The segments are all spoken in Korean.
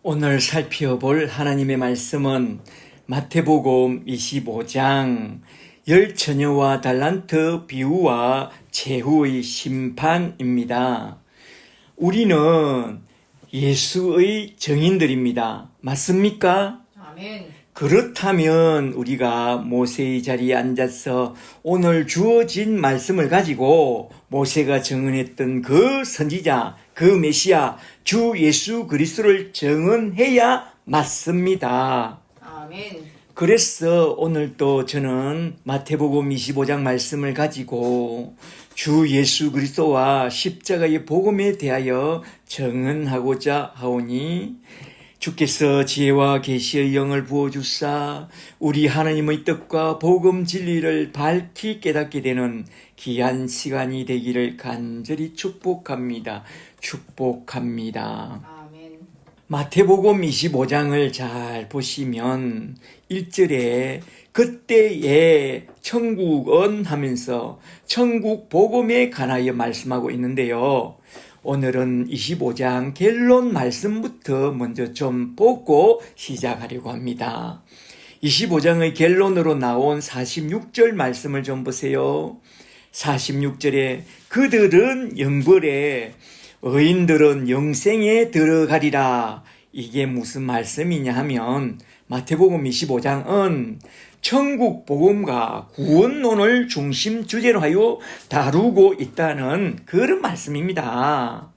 오늘 살펴볼 하나님의 말씀은 마태복음 25장 열 처녀와 달란트 비유와 최후의 심판입니다. 우리는 예수의 증인들입니다. 맞습니까? 아멘. 그렇다면 우리가 모세의 자리에 앉아서 오늘 주어진 말씀을 가지고 모세가 증언했던 그 선지자, 그 메시아, 주 예수 그리스도를 증언해야 맞습니다. 아멘. 그래서 오늘 또 저는 마태복음 25장 말씀을 가지고 주 예수 그리스도와 십자가의 복음에 대하여 증언하고자 하오니 주께서 지혜와 계시의 영을 부어주사 우리 하나님의 뜻과 복음 진리를 밝히 깨닫게 되는 귀한 시간이 되기를 간절히 축복합니다. 축복합니다. 아멘. 마태복음 25장을 잘 보시면 1절에 그때에 천국은 하면서 천국 복음에 관하여 말씀하고 있는데요. 오늘은 25장 결론 말씀부터 먼저 좀 보고 시작하려고 합니다. 25장의 결론으로 나온 46절 말씀을 좀 보세요. 46절에 그들은 영벌에 의인들은 영생에 들어가리라. 이게 무슨 말씀이냐 하면 마태복음 25장은 천국 복음과 구원론을 중심 주제로 하여 다루고 있다는 그런 말씀입니다.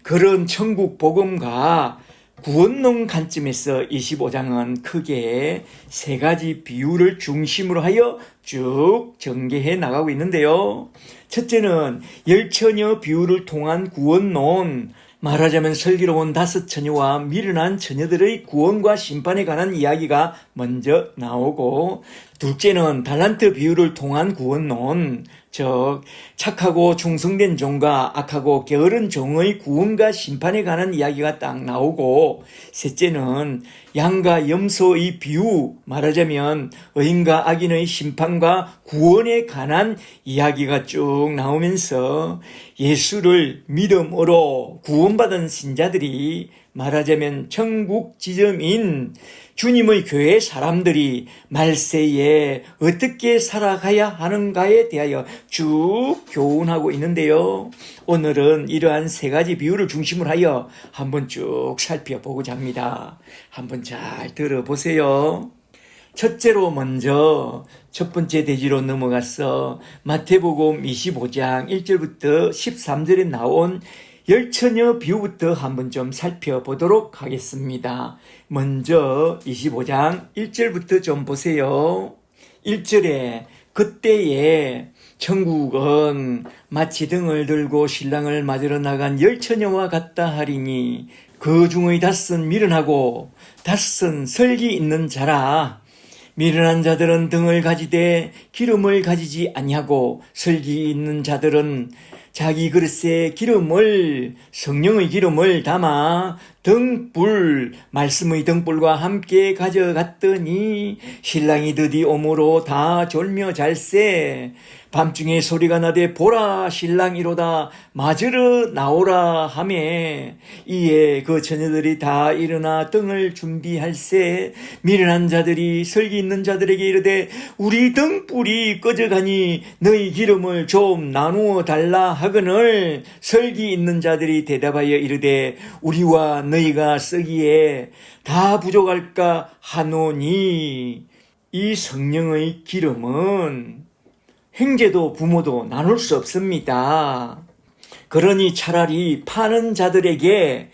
그런 천국 복음과 구원론 관점에서 25장은 크게 세 가지 비유를 중심으로 하여 쭉 전개해 나가고 있는데요. 첫째는 열처녀 비유를 통한 구원론, 말하자면 슬기로운 5처녀와 미련한 처녀들의 구원과 심판에 관한 이야기가 먼저 나오고, 둘째는 달란트 비유를 통한 구원론, 즉 착하고 충성된 종과 악하고 게으른 종의 구원과 심판에 관한 이야기가 딱 나오고, 셋째는 양과 염소의 비유, 말하자면 의인과 악인의 심판과 구원에 관한 이야기가 쭉 나오면서 예수를 믿음으로 구원받은 신자들이, 말하자면 천국 지점인 주님의 교회 사람들이 말세에 어떻게 살아가야 하는가에 대하여 쭉 교훈하고 있는데요. 오늘은 이러한 세 가지 비유를 중심으로 하여 한번 쭉 살펴보고자 합니다. 한번 잘 들어보세요. 첫째로 먼저 첫 번째 대지로 넘어가서 마태복음 25장 1절부터 13절에 나온 열처녀 비유부터 한번 좀 살펴보도록 하겠습니다. 먼저 25장 1절부터 좀 보세요. 1절에 그때에 천국은 마치 등을 들고 신랑을 맞으러 나간 열처녀와 같다 하리니 그 중의 5은 미련하고 5은 설기 있는 자라. 미련한 자들은 등을 가지되 기름을 가지지 아니하고 설기 있는 자들은 자기 그릇에 기름을, 성령의 기름을 담아 등불, 말씀의 등불과 함께 가져갔더니 신랑이 드디 오므로 다 졸며 잘세. 밤중에 소리가 나되 보라 신랑이로다 맞으러 나오라 하매 이에 그 처녀들이 다 일어나 등을 준비할세. 미련한 자들이 설기 있는 자들에게 이르되 우리 등불이 꺼져가니 너희 기름을 좀 나누어 달라 하거늘 설기 있는 자들이 대답하여 이르되 우리와 너희가 쓰기에 다 부족할까 하노니. 이 성령의 기름은 형제도 부모도 나눌 수 없습니다. 그러니 차라리 파는 자들에게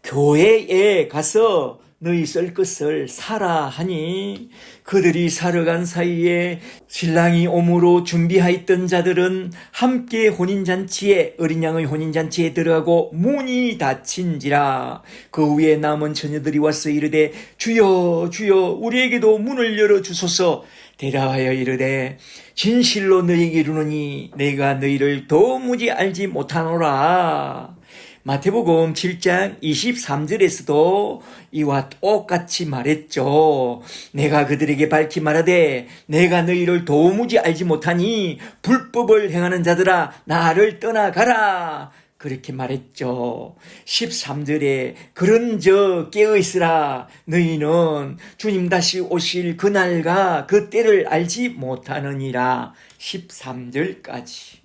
교회에 가서 너희 쓸 것을 사라 하니 그들이 사러 간 사이에 신랑이 오므로 준비하였던 자들은 함께 혼인잔치에 어린 양의 혼인잔치에 들어가고 문이 닫힌지라. 그 위에 남은 처녀들이 와서 이르되 주여 주여 우리에게도 문을 열어주소서. 대답하여 이르되 진실로 너희에게 이르노니 내가 너희를 도무지 알지 못하노라. 마태복음 7장 23절에서도 이와 똑같이 말했죠. 내가 그들에게 밝히 말하되 내가 너희를 도무지 알지 못하니 불법을 행하는 자들아 나를 떠나가라. 그렇게 말했죠. 13절에 그런저 깨어있으라 너희는 주님 다시 오실 그날과 그 때를 알지 못하느니라. 13절까지.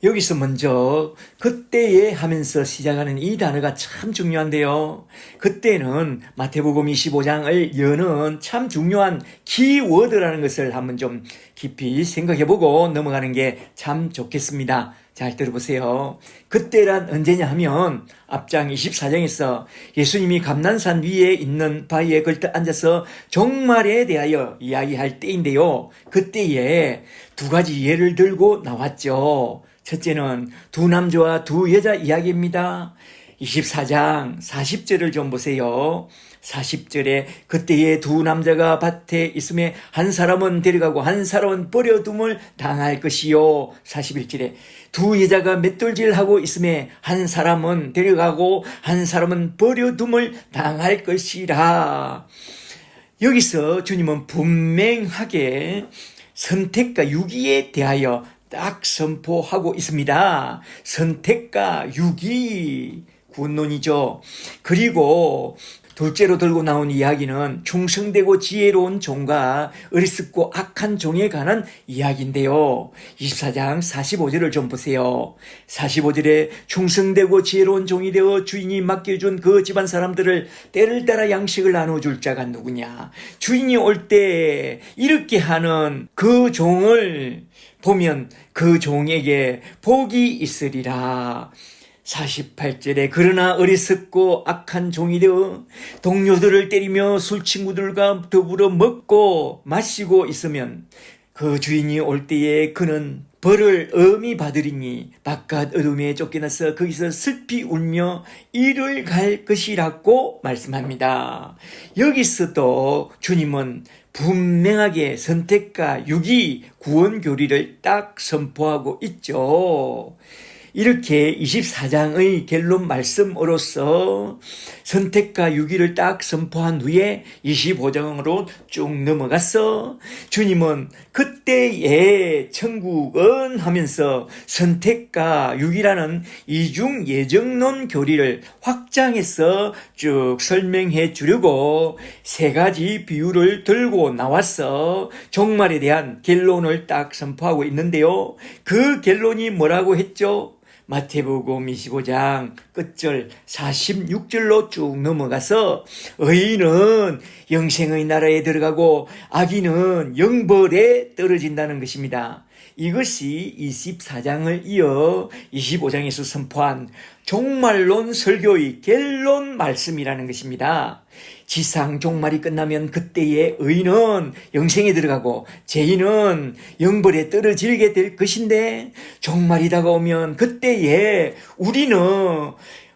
여기서 먼저 그때에 하면서 시작하는 이 단어가 참 중요한데요. 그때는 마태복음 25장을 여는 참 중요한 키워드라는 것을 한번 좀 깊이 생각해보고 넘어가는 게 참 좋겠습니다. 잘 들어보세요. 그때란 언제냐 하면 앞장 24장에서 예수님이 감난산 위에 있는 바위에 걸터 앉아서 종말에 대하여 이야기할 때인데요. 그때에 두 가지 예를 들고 나왔죠. 첫째는 두 남자와 두 여자 이야기입니다. 24장 40절을 좀 보세요. 40절에 그때에 두 남자가 밭에 있음에 한 사람은 데려가고 한 사람은 버려둠을 당할 것이요. 41절에 두 여자가 맷돌질하고 있음에 한 사람은 데려가고 한 사람은 버려둠을 당할 것이라. 여기서 주님은 분명하게 선택과 유기에 대하여 딱 선포하고 있습니다. 선택과 유기, 군론이죠. 그리고 둘째로 들고 나온 이야기는 충성되고 지혜로운 종과 어리석고 악한 종에 관한 이야기인데요. 24장 45절을 좀 보세요. 45절에 충성되고 지혜로운 종이 되어 주인이 맡겨준 그 집안 사람들을 때를 따라 양식을 나눠줄 자가 누구냐. 주인이 올 때 이렇게 하는 그 종을 보면 그 종에게 복이 있으리라. 48절에 그러나 어리석고 악한 종이 되어 동료들을 때리며 술 친구들과 더불어 먹고 마시고 있으면 그 주인이 올 때에 그는 벌을 엄히 받으리니 바깥 어둠에 쫓겨나서 거기서 슬피 울며 이를 갈 것이라고 말씀합니다. 여기서도 주님은 분명하게 선택과 유기, 구원 교리를 딱 선포하고 있죠. 이렇게 24장의 결론 말씀으로서 선택과 유기를 딱 선포한 후에 25장으로 쭉 넘어가서 주님은 그때의 천국은 하면서 선택과 유기라는 이중 예정론 교리를 확장해서 쭉 설명해 주려고 세 가지 비유를 들고 나와서 종말에 대한 결론을 딱 선포하고 있는데요. 그 결론이 뭐라고 했죠? 마태복음 25장 끝절 46절로 쭉 넘어가서 의인은 영생의 나라에 들어가고 악인은 영벌에 떨어진다는 것입니다. 이것이 24장을 이어 25장에서 선포한 종말론 설교의 결론 말씀이라는 것입니다. 지상 종말이 끝나면 그때의 의인은 영생에 들어가고 죄인은 영벌에 떨어지게 될 것인데 종말이 다가오면 그때에 우리는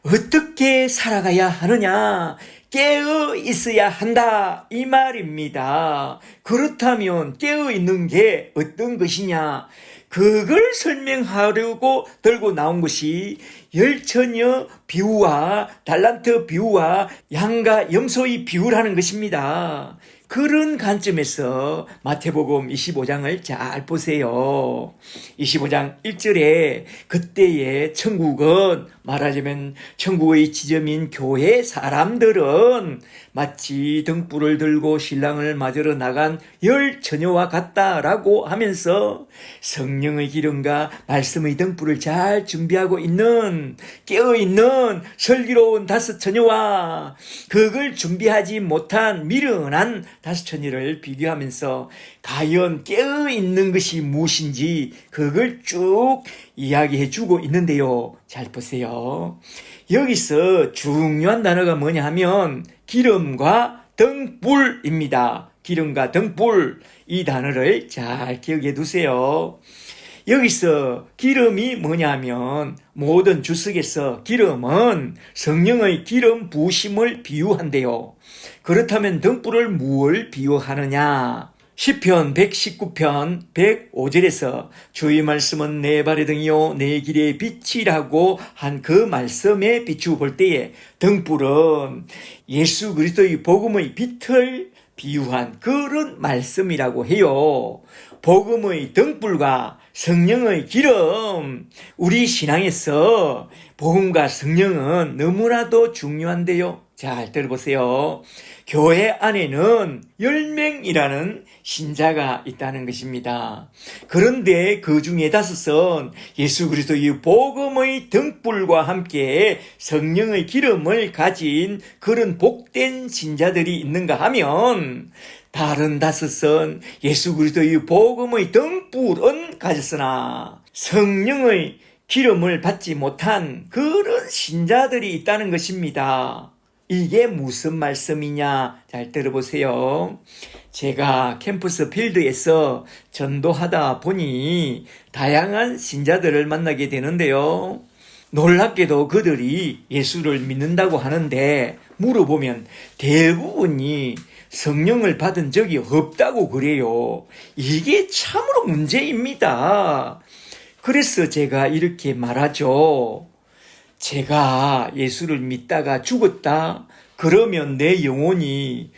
어떻게 살아가야 하느냐? 깨어 있어야 한다 이 말입니다. 그렇다면 깨어 있는 게 어떤 것이냐? 그걸 설명하려고 들고 나온 것이 열처녀 비유와 달란트 비유와 양과 염소의 비유라는 것입니다. 그런 관점에서 마태복음 25장을 잘 보세요. 25장 1절에 그때의 천국은 말하자면 천국의 지점인 교회 사람들은 마치 등불을 들고 신랑을 맞으러 나간 열 처녀와 같다라고 하면서 성령의 기름과 말씀의 등불을 잘 준비하고 있는 깨어있는 슬기로운 다섯 처녀와 그걸 준비하지 못한 미련한 다섯 처녀를 비교하면서 과연 깨어있는 것이 무엇인지 그걸 쭉 이야기해 주고 있는데요. 잘 보세요. 여기서 중요한 단어가 뭐냐 하면 기름과 등불입니다. 기름과 등불 이 단어를 잘 기억해 두세요. 여기서 기름이 뭐냐면 모든 주석에서 기름은 성령의 기름 부으심을 비유한대요. 그렇다면 등불을 무엇을 비유하느냐? 시편 119편 105절에서 주의 말씀은 내 발의 등이요 내 길의 빛이라고 한 그 말씀에 비추어 볼 때에 등불은 예수 그리스도의 복음의 빛을 비유한 그런 말씀이라고 해요. 복음의 등불과 성령의 기름, 우리 신앙에서 복음과 성령은 너무나도 중요한데요. 잘 들어보세요. 교회 안에는 10명이라는 신자가 있다는 것입니다. 그런데 그 중에 5은 예수 그리스도의 복음의 등불과 함께 성령의 기름을 가진 그런 복된 신자들이 있는가 하면, 다른 5은 예수 그리스도의 복음의 등불은 가졌으나 성령의 기름을 받지 못한 그런 신자들이 있다는 것입니다. 이게 무슨 말씀이냐? 잘 들어보세요. 제가 캠퍼스 필드에서 전도하다 보니 다양한 신자들을 만나게 되는데요. 놀랍게도 그들이 예수를 믿는다고 하는데 물어보면 대부분이 성령을 받은 적이 없다고 그래요. 이게 참으로 문제입니다. 그래서 제가 이렇게 말하죠. 제가 예수를 믿다가 죽었다 그러면 내 영혼이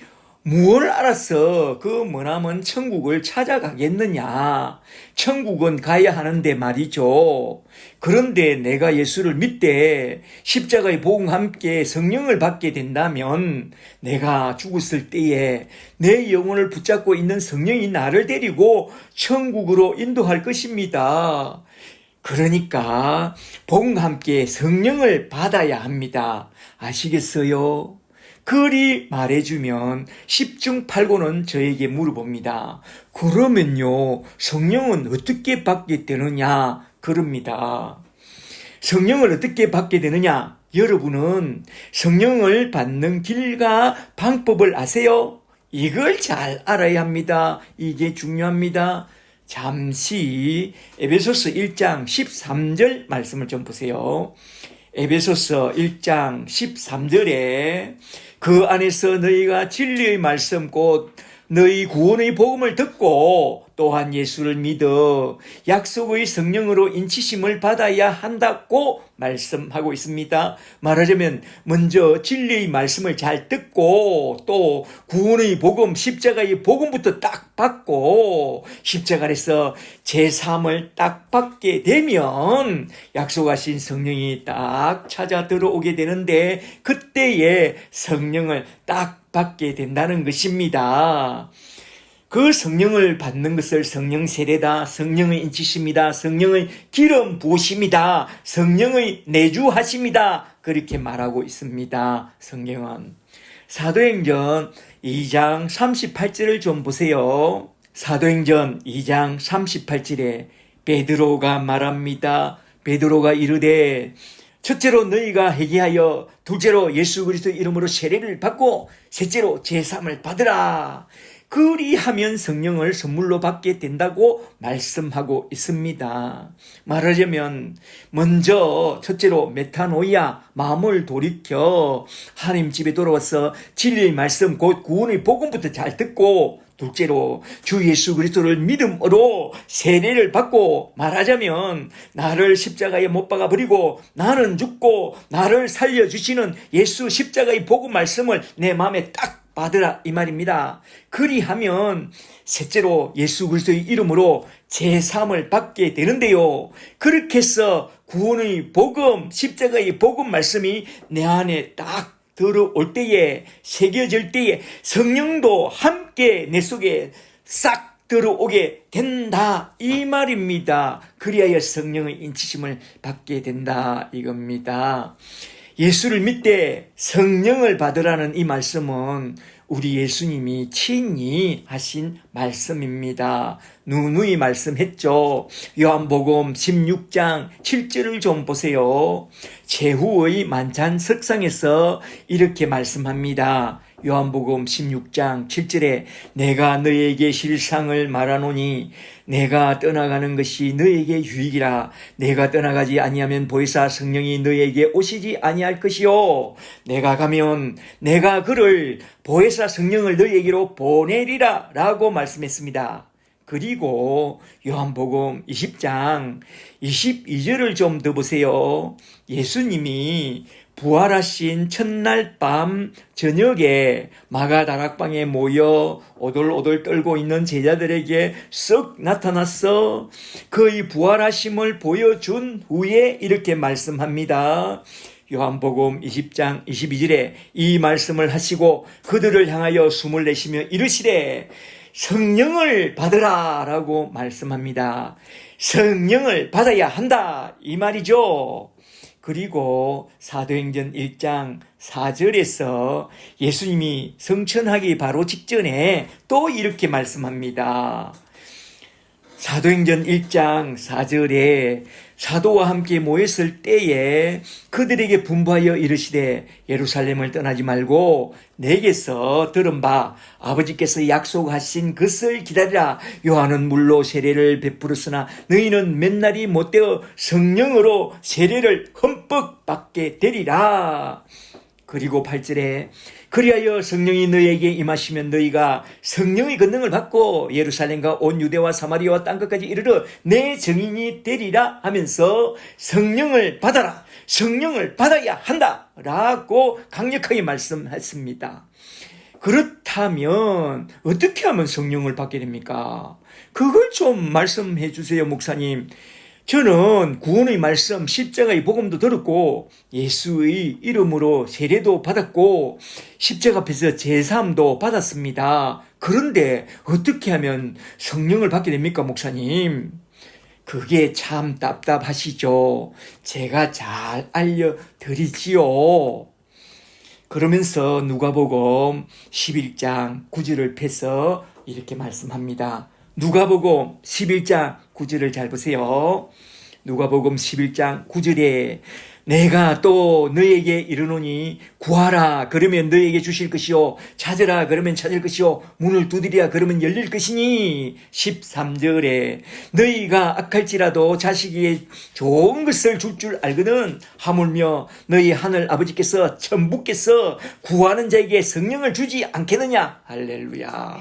무엇을 알아서 그 머나먼 천국을 찾아가겠느냐. 천국은 가야 하는데 말이죠. 그런데 내가 예수를 믿되 십자가의 복음과 함께 성령을 받게 된다면 내가 죽었을 때에 내 영혼을 붙잡고 있는 성령이 나를 데리고 천국으로 인도할 것입니다. 그러니까 복음과 함께 성령을 받아야 합니다. 아시겠어요? 그리 말해주면 10중 8구는 저에게 물어봅니다. 그러면요, 성령은 어떻게 받게 되느냐? 그럽니다. 성령을 어떻게 받게 되느냐? 여러분은 성령을 받는 길과 방법을 아세요? 이걸 잘 알아야 합니다. 이게 중요합니다. 잠시 에베소서 1장 13절 말씀을 좀 보세요. 에베소서 1장 13절에 그 안에서 너희가 진리의 말씀 곧 너희 구원의 복음을 듣고 또한 예수를 믿어 약속의 성령으로 인치심을 받아야 한다고 말씀하고 있습니다. 말하자면 먼저 진리의 말씀을 잘 듣고 또 구원의 복음, 십자가의 복음부터 딱 받고 십자가에서 제3을 딱 받게 되면 약속하신 성령이 딱 찾아 들어오게 되는데 그때에 성령을 딱 받게 된다는 것입니다. 그 성령을 받는 것을 성령 세례다, 성령의 인치심이다, 성령의 기름 부으심이다, 성령의 내주하심이다 그렇게 말하고 있습니다. 성경은 사도행전 2장 38절을 좀 보세요. 사도행전 2장 38절에 베드로가 말합니다. 베드로가 이르되 첫째로 너희가 회개하여 둘째로 예수 그리스도 이름으로 세례를 받고 셋째로 제3을 받으라. 그리하면 성령을 선물로 받게 된다고 말씀하고 있습니다. 말하자면 먼저 첫째로 메타노이아, 마음을 돌이켜 하나님 집에 돌아와서 진리의 말씀 곧 구원의 복음부터 잘 듣고 둘째로 주 예수 그리스도를 믿음으로 세례를 받고 말하자면 나를 십자가에 못 박아 버리고 나는 죽고 나를 살려주시는 예수 십자가의 복음 말씀을 내 마음에 딱 받으라 이 말입니다. 그리하면 셋째로 예수 그리스도의 이름으로 제3을 받게 되는데요. 그렇게 해서 구원의 복음, 십자가의 복음 말씀이 내 안에 딱 들어올 때에 새겨질 때에 성령도 함께 내 속에 싹 들어오게 된다 이 말입니다. 그리하여 성령의 인치심을 받게 된다 이겁니다. 예수를 믿되 성령을 받으라는 이 말씀은 우리 예수님이 친히 하신 말씀입니다. 누누이 말씀했죠. 요한복음 16장 7절을 좀 보세요. 제후의 만찬 석상에서 이렇게 말씀합니다. 요한복음 16장 7절에 내가 너에게 실상을 말하노니 내가 떠나가는 것이 너에게 유익이라. 내가 떠나가지 아니하면 보혜사 성령이 너에게 오시지 아니할 것이요 내가 가면 내가 그를 보혜사 성령을 너에게로 보내리라 라고 말씀했습니다. 그리고 요한복음 20장 22절을 좀 더 보세요. 예수님이 부활하신 첫날 밤 저녁에 마가다락방에 모여 오돌오돌 떨고 있는 제자들에게 썩 나타났어. 그의 부활하심을 보여준 후에 이렇게 말씀합니다. 요한복음 20장 22절에 이 말씀을 하시고 그들을 향하여 숨을 내쉬며 이르시되 성령을 받으라 라고 말씀합니다. 성령을 받아야 한다 이 말이죠. 그리고 사도행전 1장 4절에서 예수님이 성천하기 바로 직전에 또 이렇게 말씀합니다. 사도행전 1장 4절에 사도와 함께 모였을 때에 그들에게 분부하여 이르시되 예루살렘을 떠나지 말고 내게서 들은 바 아버지께서 약속하신 것을 기다리라. 요한은 물로 세례를 베풀었으나 너희는 몇 날이 못되어 성령으로 세례를 흠뻑 받게 되리라. 그리고 8절에 그리하여 성령이 너희에게 임하시면 너희가 성령의 권능을 받고 예루살렘과 온 유대와 사마리아와 땅끝까지 이르러 내 증인이 되리라 하면서 성령을 받아라. 성령을 받아야 한다 라고 강력하게 말씀했습니다. 그렇다면 어떻게 하면 성령을 받게 됩니까? 그걸 좀 말씀해 주세요, 목사님. 저는 구원의 말씀, 십자가의 복음도 들었고 예수의 이름으로 세례도 받았고 십자가 앞에서 제사함도 받았습니다. 그런데 어떻게 하면 성령을 받게 됩니까, 목사님? 그게 참 답답하시죠? 제가 잘 알려드리지요. 그러면서 누가복음 11장 9절을 펴서 이렇게 말씀합니다. 누가복음 11장 9절을 잘 보세요. 누가복음 11장 9절에 내가 또 너에게 이르노니 구하라 그러면 너에게 주실 것이요 찾으라 그러면 찾을 것이요 문을 두드리라 그러면 열릴 것이니 13절에 너희가 악할지라도 자식에게 좋은 것을 줄 줄 알거든 하물며 너희 하늘 아버지께서 천부께서 구하는 자에게 성령을 주지 않겠느냐. 할렐루야.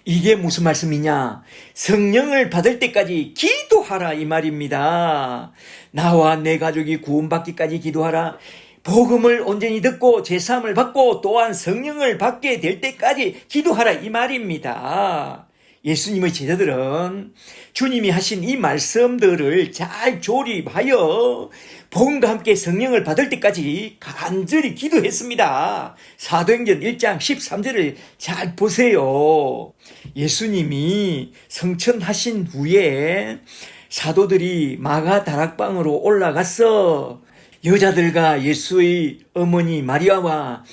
이게 무슨 말씀이냐? 성령을 받을 때까지 기도하라 이 말입니다. 나와 내 가족이 구원받기까지 기도하라. 복음을 온전히 듣고 제사함을 받고 또한 성령을 받게 될 때까지 기도하라 이 말입니다. 예수님의 제자들은 주님이 하신 이 말씀들을 잘 조립하여 복음과 함께 성령을 받을 때까지 간절히 기도했습니다. 사도행전 1장 13절을 잘 보세요. 예수님이 성천하신 후에 사도들이 마가 다락방으로 올라가서 여자들과 예수의 어머니 마리아와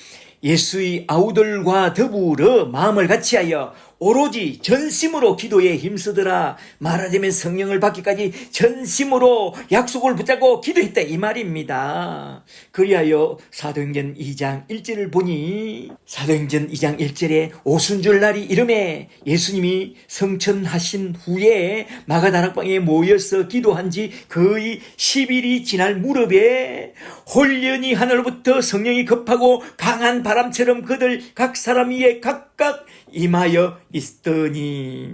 예수의 아우들과 더불어 마음을 같이하여 오로지 전심으로 기도에 힘쓰더라. 말하자면 성령을 받기까지 전심으로 약속을 붙잡고 기도했다 이 말입니다. 그리하여 사도행전 2장 1절을 보니 사도행전 2장 1절에 오순절 날이 이름에 예수님이 성천하신 후에 마가다락방에 모여서 기도한 지 거의 10일이 지날 무렵에 홀연히 하늘로부터 성령이 급하고 강한 바람처럼 그들 각 사람 위에 각각 임하여 있더니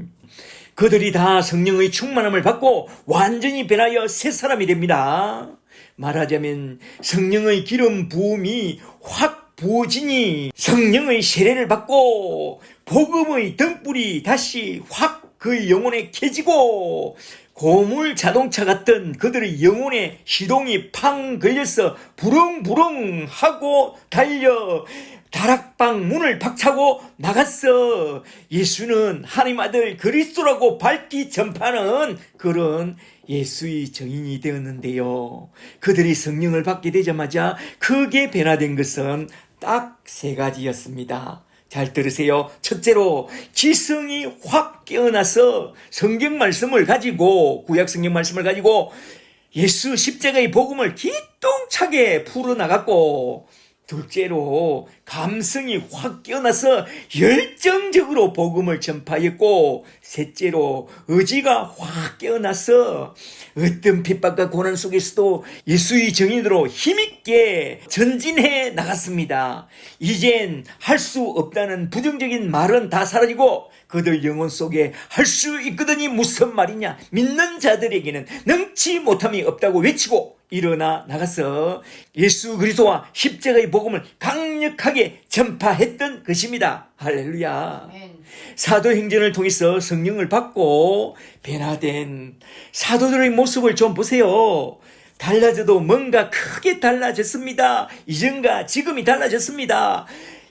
그들이 다 성령의 충만함을 받고 완전히 변하여 새 사람이 됩니다. 말하자면 성령의 기름 부음이 확 부어지니 성령의 세례를 받고 복음의 등불이 다시 확 그 영혼에 켜지고 고물 자동차 같던 그들의 영혼에 시동이 팡 걸려서 부릉부릉 하고 달려 다락방 문을 박차고 나갔어. 예수는 하나님 아들 그리스도라고 밝히 전파하는 그런 예수의 증인이 되었는데요. 그들이 성령을 받게 되자마자 크게 변화된 것은 딱 세 가지였습니다. 잘 들으세요. 첫째로 지성이 확 깨어나서 성경 말씀을 가지고 구약 성경 말씀을 가지고 예수 십자가의 복음을 기똥차게 풀어나갔고 둘째로 감성이 확 깨어나서 열정적으로 복음을 전파했고, 셋째로 의지가 확 깨어나서 어떤 핍박과 고난 속에서도 예수의 정인으로 힘있게 전진해 나갔습니다. 이젠 할 수 없다는 부정적인 말은 다 사라지고 그들 영혼 속에 할 수 있거든이 무슨 말이냐, 믿는 자들에게는 능치 못함이 없다고 외치고 일어나 나가서 예수 그리스도와 십자가의 복음을 강력하게 전파했던 것입니다. 할렐루야. 사도행전을 통해서 성령을 받고 변화된 사도들의 모습을 좀 보세요. 달라져도 뭔가 크게 달라졌습니다. 이전과 지금이 달라졌습니다.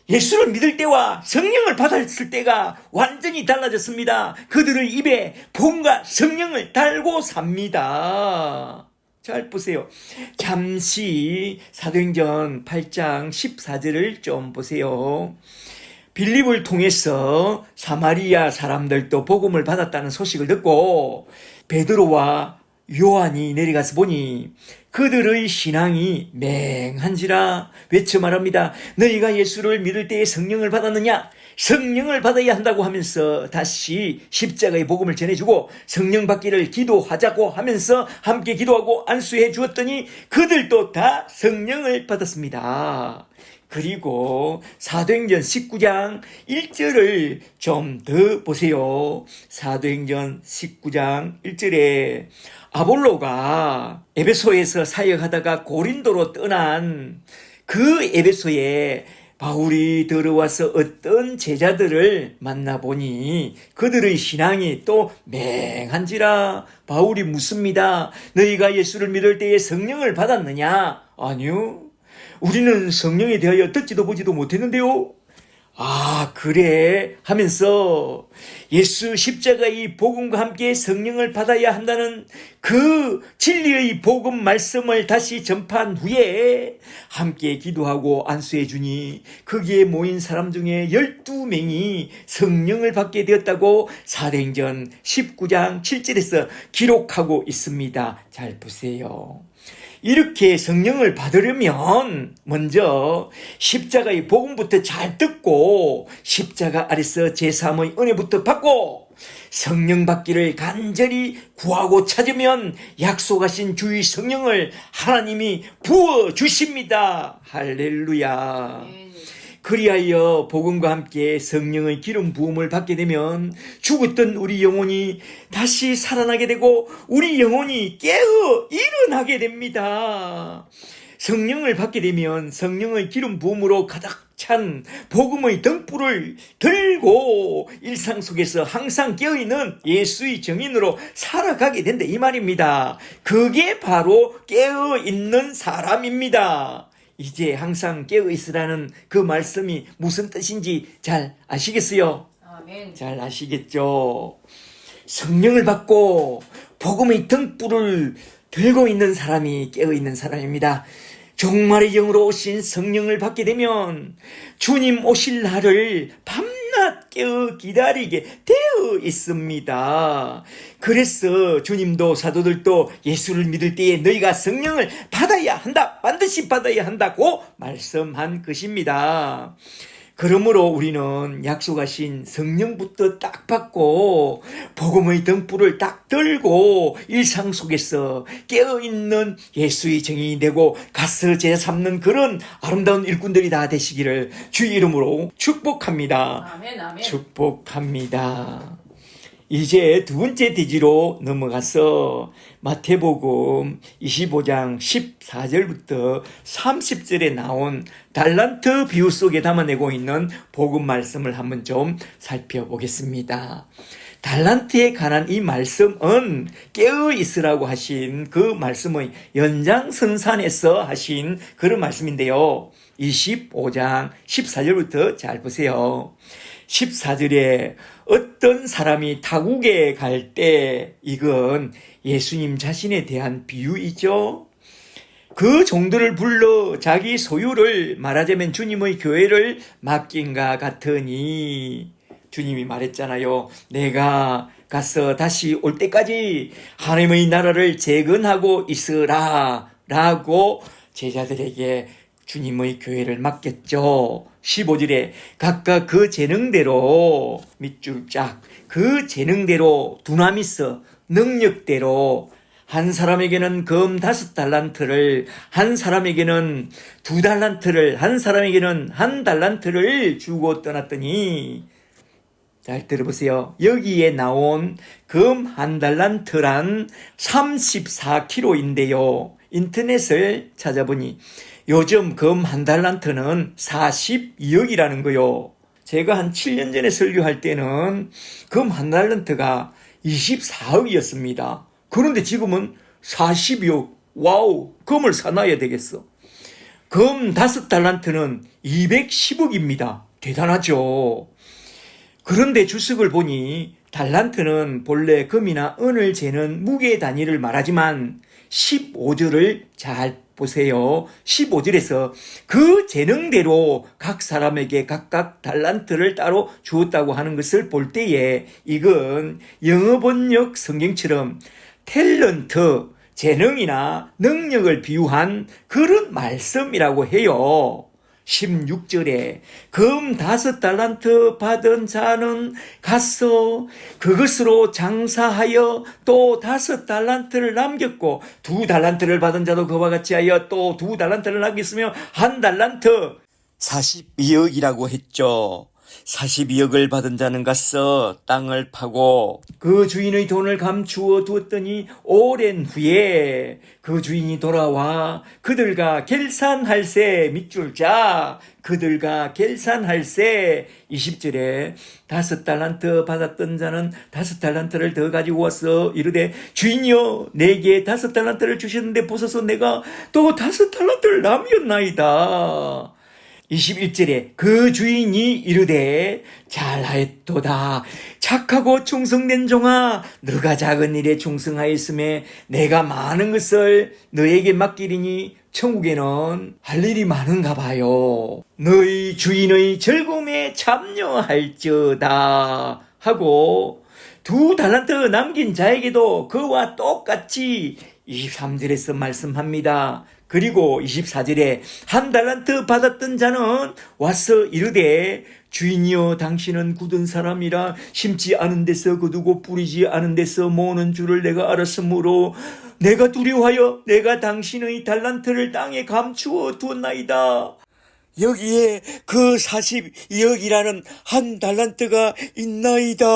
예수를 믿을 때와 성령을 받았을 때가 완전히 달라졌습니다. 그들의 입에 복음과 성령을 달고 삽니다. 잘 보세요. 잠시 사도행전 8장 14절을 좀 보세요. 빌립을 통해서 사마리아 사람들도 복음을 받았다는 소식을 듣고 베드로와 요한이 내려가서 보니 그들의 신앙이 맹한지라 외쳐 말합니다. 너희가 예수를 믿을 때에 성령을 받았느냐? 성령을 받아야 한다고 하면서 다시 십자가의 복음을 전해주고 성령 받기를 기도하자고 하면서 함께 기도하고 안수해 주었더니 그들도 다 성령을 받았습니다. 그리고 사도행전 19장 1절을 좀 더 보세요. 사도행전 19장 1절에 아볼로가 에베소에서 사역하다가 고린도로 떠난 그 에베소에 바울이 들어와서 어떤 제자들을 만나보니 그들의 신앙이 또 맹한지라 바울이 묻습니다. 너희가 예수를 믿을 때에 성령을 받았느냐? 아니요. 우리는 성령에 대하여 듣지도 보지도 못했는데요. 아, 그래 하면서 예수 십자가의 복음과 함께 성령을 받아야 한다는 그 진리의 복음 말씀을 다시 전파한 후에 함께 기도하고 안수해 주니 거기에 모인 사람 중에 12명이 성령을 받게 되었다고 사도행전 19장 7절에서 기록하고 있습니다. 잘 보세요. 이렇게 성령을 받으려면 먼저 십자가의 복음부터 잘 듣고 십자가 아래서 제3의 은혜부터 받고 성령 받기를 간절히 구하고 찾으면 약속하신 주의 성령을 하나님이 부어주십니다. 할렐루야. 그리하여 복음과 함께 성령의 기름 부음을 받게 되면 죽었던 우리 영혼이 다시 살아나게 되고 우리 영혼이 깨어 일어나게 됩니다. 성령을 받게 되면 성령의 기름 부음으로 가득 찬 복음의 등불을 들고 일상 속에서 항상 깨어있는 예수의 증인으로 살아가게 된다 이 말입니다. 그게 바로 깨어있는 사람입니다. 이제 항상 깨어있으라는 그 말씀이 무슨 뜻인지 잘 아시겠어요? 아멘. 잘 아시겠죠? 성령을 받고 복음의 등불을 들고 있는 사람이 깨어있는 사람입니다. 종말의 영으로 오신 성령을 받게 되면 주님 오실 날을 밤낮 깨어 기다리게 되어 있습니다. 그래서 주님도 사도들도 예수를 믿을 때에 너희가 성령을 받아야 한다, 반드시 받아야 한다고 말씀한 것입니다. 그러므로 우리는 약속하신 성령부터 딱 받고 복음의 등불을 딱 들고 일상 속에서 깨어있는 예수의 증인이 되고 가서 제자 삼는 그런 아름다운 일꾼들이 다 되시기를 주의 이름으로 축복합니다. 아멘, 아멘. 축복합니다. 이제 두 번째 대지로 넘어가서 마태복음 25장 14절부터 30절에 나온 달란트 비유 속에 담아내고 있는 복음 말씀을 한번 좀 살펴보겠습니다. 달란트에 관한 이 말씀은 깨어 있으라고 하신 그 말씀의 연장선상에서 하신 그런 말씀인데요. 25장 14절부터 잘 보세요. 14절에 어떤 사람이 타국에 갈 때 이건 예수님 자신에 대한 비유이죠. 그 종들을 불러 자기 소유를 말하자면 주님의 교회를 맡긴가 같으니 주님이 말했잖아요. 내가 가서 다시 올 때까지 하나님의 나라를 재건하고 있으라 라고 제자들에게 주님의 교회를 맡겼죠. 15절에 각각 그 재능대로 밑줄 짝, 그 재능대로 두나미스 능력대로 한 사람에게는 금 5달란트를, 한 사람에게는 2달란트를, 한 사람에게는 1달란트를 주고 떠났더니, 잘 들어보세요. 여기에 나온 금 1달란트란 34kg인데요. 인터넷을 찾아보니 요즘 금 1달란트는 42억이라는 거요. 제가 한 7년 전에 설교할 때는 금 1달란트가 24억이었습니다. 그런데 지금은 42억. 와우, 금을 사놔야 되겠어. 금 5달란트는 210억입니다. 대단하죠. 그런데 주석을 보니 달란트는 본래 금이나 은을 재는 무게 단위를 말하지만 15절을 잘 보세요. 15절에서 그 재능대로 각 사람에게 각각 달란트를 따로 주었다고 하는 것을 볼 때에 이건 영어 번역 성경처럼 탤런트, 재능이나 능력을 비유한 그런 말씀이라고 해요. 16절에 금 5달란트 받은 자는 가서 그것으로 장사하여 또 5달란트를 남겼고 2달란트를 받은 자도 그와 같이 하여 또 2달란트를 남겼으며 1달란트 42억이라고 했죠. 42억을 받은 자는 가서 땅을 파고 그 주인의 돈을 감추어 두었더니 오랜 후에 그 주인이 돌아와 그들과 결산할세 밑줄 자 그들과 결산할세 20절에 5달란트 받았던 자는 5달란트를 더 가지고 와서 이르되 주인이여 내게 5달란트를 주셨는데 보소서 내가 또 5달란트를 남겼나이다. 21절에 그 주인이 이르되 잘하였도다 착하고 충성된 종아 너가 작은 일에 충성하였음에 내가 많은 것을 너에게 맡기리니 천국에는 할 일이 많은가 봐요. 너희 주인의 즐거움에 참여할지어다 하고 2달란트 남긴 자에게도 그와 똑같이 23절에서 말씀합니다. 그리고 24절에 1달란트 받았던 자는 와서 이르되 주인이여 당신은 굳은 사람이라 심지 않은 데서 거두고 뿌리지 않은 데서 모으는 줄을 내가 알았으므로 내가 두려워하여 내가 당신의 달란트를 땅에 감추어 두었나이다. 여기에 그 42억이라는 1달란트가 있나이다.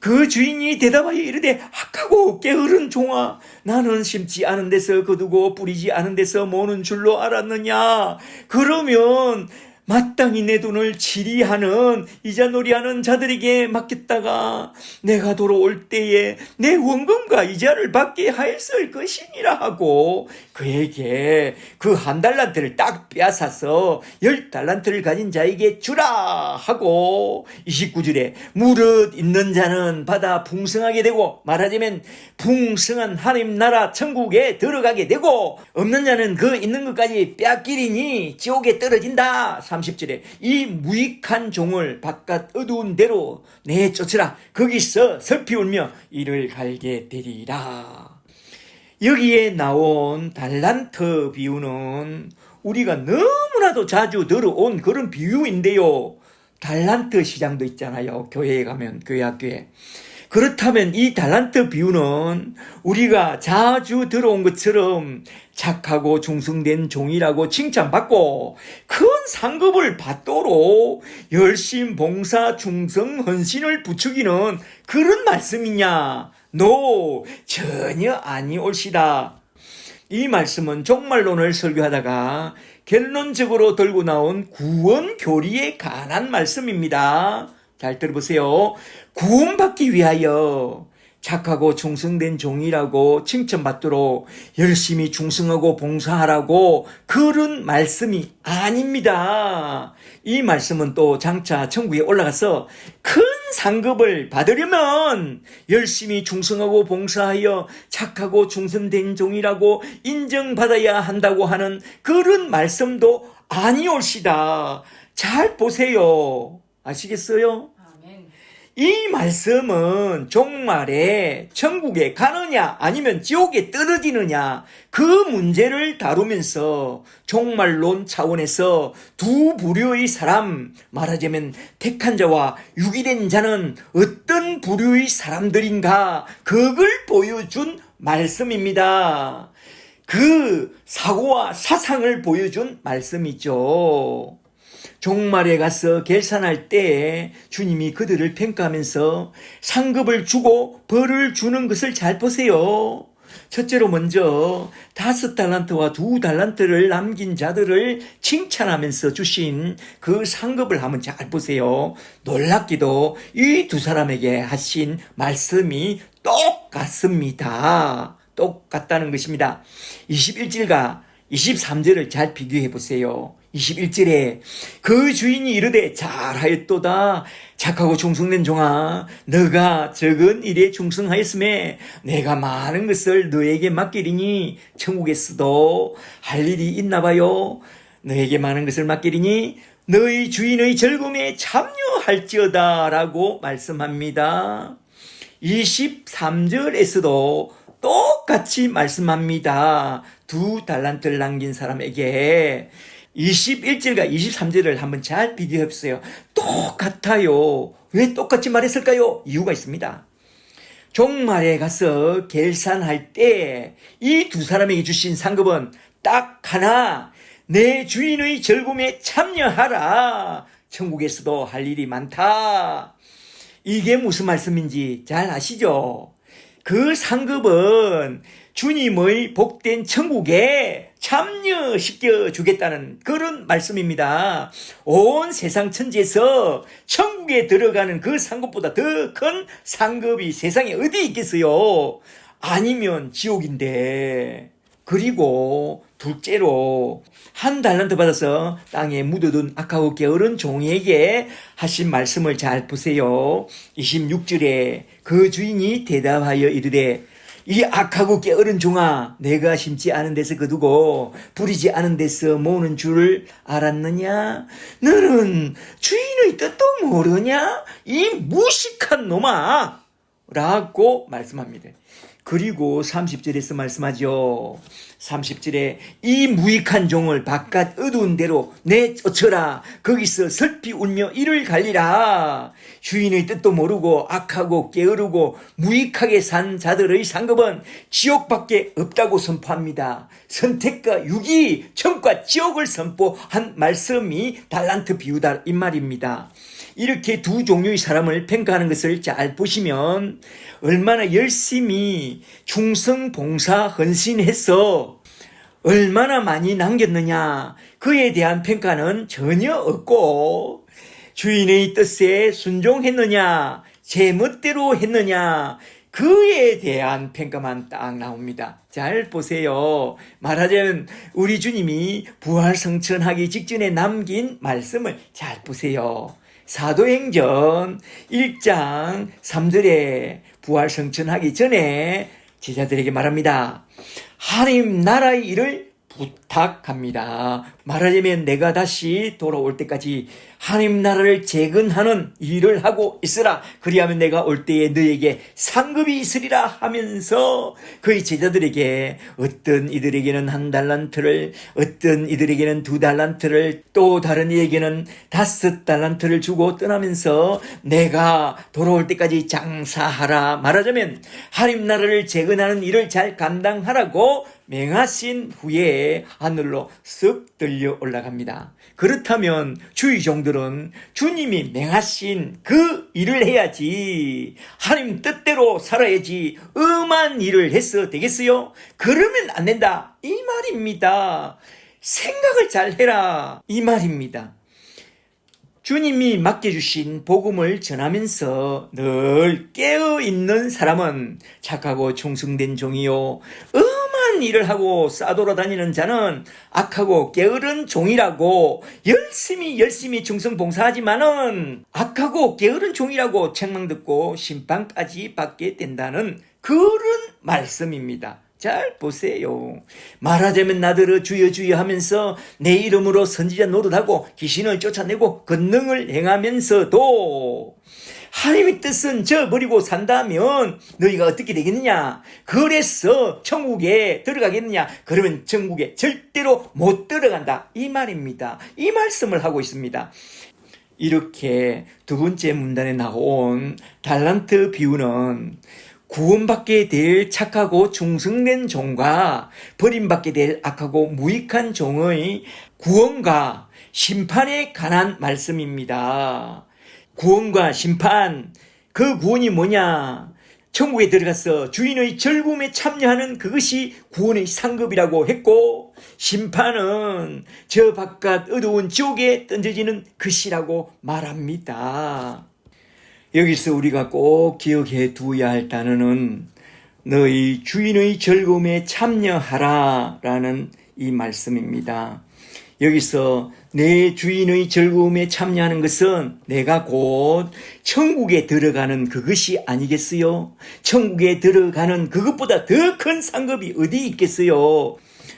그 주인이 대답하여 이르되 악하고 게으른 종아 나는 심지 않은 데서 거두고 뿌리지 않은 데서 모으는 줄로 알았느냐. 그러면 마땅히 내 돈을 치리하는 이자놀이하는 자들에게 맡겼다가 내가 돌아올 때에 내 원금과 이자를 받게 하였을 것이니라 하고 그에게 그 1달란트를 딱 빼앗아서 10달란트를 가진 자에게 주라 하고 29절에 무릇 있는 자는 받아 풍성하게 되고 말하자면 풍성한 하나님 나라 천국에 들어가게 되고 없는 자는 그 있는 것까지 빼앗기리니 지옥에 떨어진다. 30절에 이 무익한 종을 바깥 어두운 데로 내쫓으라. 거기서 슬피 울며 이를 갈게 되리라. 여기에 나온 달란트 비유는 우리가 너무나도 자주 들어온 그런 비유인데요. 달란트 시장도 있잖아요. 교회에 가면 교회 학교에. 그렇다면 이 달란트 비유는 우리가 자주 들어온 것처럼 착하고 충성된 종이라고 칭찬받고 큰 상급을 받도록 열심 봉사 충성 헌신을 부추기는 그런 말씀이냐? No, 전혀 아니올시다. 이 말씀은 종말론을 설교하다가 결론적으로 들고 나온 구원 교리에 관한 말씀입니다. 잘 들어보세요. 구원받기 위하여 착하고 충성된 종이라고 칭찬받도록 열심히 충성하고 봉사하라고 그런 말씀이 아닙니다. 이 말씀은 또 장차 천국에 올라가서 큰 상급을 받으려면 열심히 충성하고 봉사하여 착하고 충성된 종이라고 인정받아야 한다고 하는 그런 말씀도 아니올시다. 잘 보세요. 아시겠어요? 이 말씀은 종말에 천국에 가느냐 아니면 지옥에 떨어지느냐 그 문제를 다루면서 종말론 차원에서 두 부류의 사람, 말하자면 택한 자와 유기된 자는 어떤 부류의 사람들인가 그걸 보여준 말씀입니다. 그 사고와 사상을 보여준 말씀이죠. 종말에 가서 결산할 때 주님이 그들을 평가하면서 상급을 주고 벌을 주는 것을 잘 보세요. 첫째로 먼저 5달란트와 2달란트를 남긴 자들을 칭찬하면서 주신 그 상급을 한번 잘 보세요. 놀랍게도 이 두 사람에게 하신 말씀이 똑같습니다. 똑같다는 것입니다. 21절과 23절을 잘 비교해 보세요. 21절에 그 주인이 이르되 잘하였도다 착하고 충성된 종아 너가 적은 일에 충성하였음에 내가 많은 것을 너에게 맡기리니 천국에서도 할 일이 있나 봐요. 너에게 많은 것을 맡기리니 너희 주인의 즐거움에 참여할지어다 라고 말씀합니다. 23절에서도 똑같이 말씀합니다. 2달란트를 남긴 사람에게 21절과 23절을 한번 잘 비교해 보세요. 똑같아요. 왜 똑같이 말했을까요? 이유가 있습니다. 종말에 가서 결산할 때 이 두 사람에게 주신 상급은 딱 하나, 내 주인의 즐거움에 참여하라. 천국에서도 할 일이 많다. 이게 무슨 말씀인지 잘 아시죠? 그 상급은 주님의 복된 천국에 참여시켜 주겠다는 그런 말씀입니다. 온 세상 천지에서 천국에 들어가는 그 상급보다 더 큰 상급이 세상에 어디 있겠어요? 아니면 지옥인데. 그리고 둘째로 1달란트 받아서 땅에 묻어둔 악하고 게으른 종에게 하신 말씀을 잘 보세요. 26절에 그 주인이 대답하여 이르되 이 악하고 게으른 종아 내가 심지 않은 데서 거두고 부리지 않은 데서 모으는 줄을 알았느냐? 너는 주인의 뜻도 모르냐? 이 무식한 놈아! 라고 말씀합니다. 그리고 30절에서 말씀하죠. 30절에 이 무익한 종을 바깥 어두운 데로 내쫓으라. 거기서 슬피 울며 이를 갈리라. 주인의 뜻도 모르고 악하고 게으르고 무익하게 산 자들의 상급은 지옥밖에 없다고 선포합니다. 선택과 유기, 천국과 지옥을 선포한 말씀이 달란트 비유다 이 말입니다. 이렇게 두 종류의 사람을 평가하는 것을 잘 보시면 얼마나 열심히 충성, 봉사, 헌신해서 얼마나 많이 남겼느냐 그에 대한 평가는 전혀 없고 주인의 뜻에 순종했느냐 제 멋대로 했느냐 그에 대한 평가만 딱 나옵니다. 잘 보세요. 말하자면 우리 주님이 부활성천하기 직전에 남긴 말씀을 잘 보세요. 사도행전 1장 3절에 부활성천하기 전에 제자들에게 말합니다. 하나님 나라의 일을 부탁합니다. 말하자면 내가 다시 돌아올 때까지 하나님 나라를 재건하는 일을 하고 있으라. 그리하면 내가 올 때에 너에게 상급이 있으리라 하면서 그의 제자들에게 어떤 이들에게는 1달란트를 어떤 이들에게는 2달란트를 또 다른 이에게는 5달란트를 주고 떠나면서 내가 돌아올 때까지 장사하라. 말하자면 하나님 나라를 재건하는 일을 잘 감당하라고 맹하신 후에 하늘로 쓱 들려 올라갑니다. 그렇다면 주의 종들은 주님이 맹하신 그 일을 해야지 하나님 뜻대로 살아야지 엄한 일을 해서 되겠어요? 그러면 안 된다 이 말입니다. 생각을 잘 해라 이 말입니다. 주님이 맡겨주신 복음을 전하면서 늘 깨어있는 사람은 착하고 충성된 종이요 엄한 일을 하고 싸돌아다니는 자는 악하고 게으른 종이라고 열심히 충성봉사하지만은 악하고 게으른 종이라고 책망 듣고 심판까지 받게 된다는 그런 말씀입니다. 잘 보세요. 말하자면 나더러 주여 주여 하면서 내 이름으로 선지자 노릇하고 귀신을 쫓아내고 권능을 행하면서도 하나님의 뜻은 저버리고 산다면 너희가 어떻게 되겠느냐? 그래서 천국에 들어가겠느냐? 그러면 천국에 절대로 못 들어간다. 이 말입니다. 이 말씀을 하고 있습니다. 이렇게 두 번째 문단에 나온 달란트 비유는 구원받게 될 착하고 충성된 종과 버림받게 될 악하고 무익한 종의 구원과 심판에 관한 말씀입니다. 구원과 심판, 그 구원이 뭐냐? 천국에 들어가서 주인의 즐거움에 참여하는 그것이 구원의 상급이라고 했고, 심판은 저 바깥 어두운 지옥에 던져지는 것이라고 말합니다. 여기서 우리가 꼭 기억해 두어야 할 단어는 너희 주인의 즐거움에 참여하라 라는 이 말씀입니다. 여기서 내 주인의 즐거움에 참여하는 것은 내가 곧 천국에 들어가는 그것이 아니겠어요? 천국에 들어가는 그것보다 더 큰 상급이 어디 있겠어요?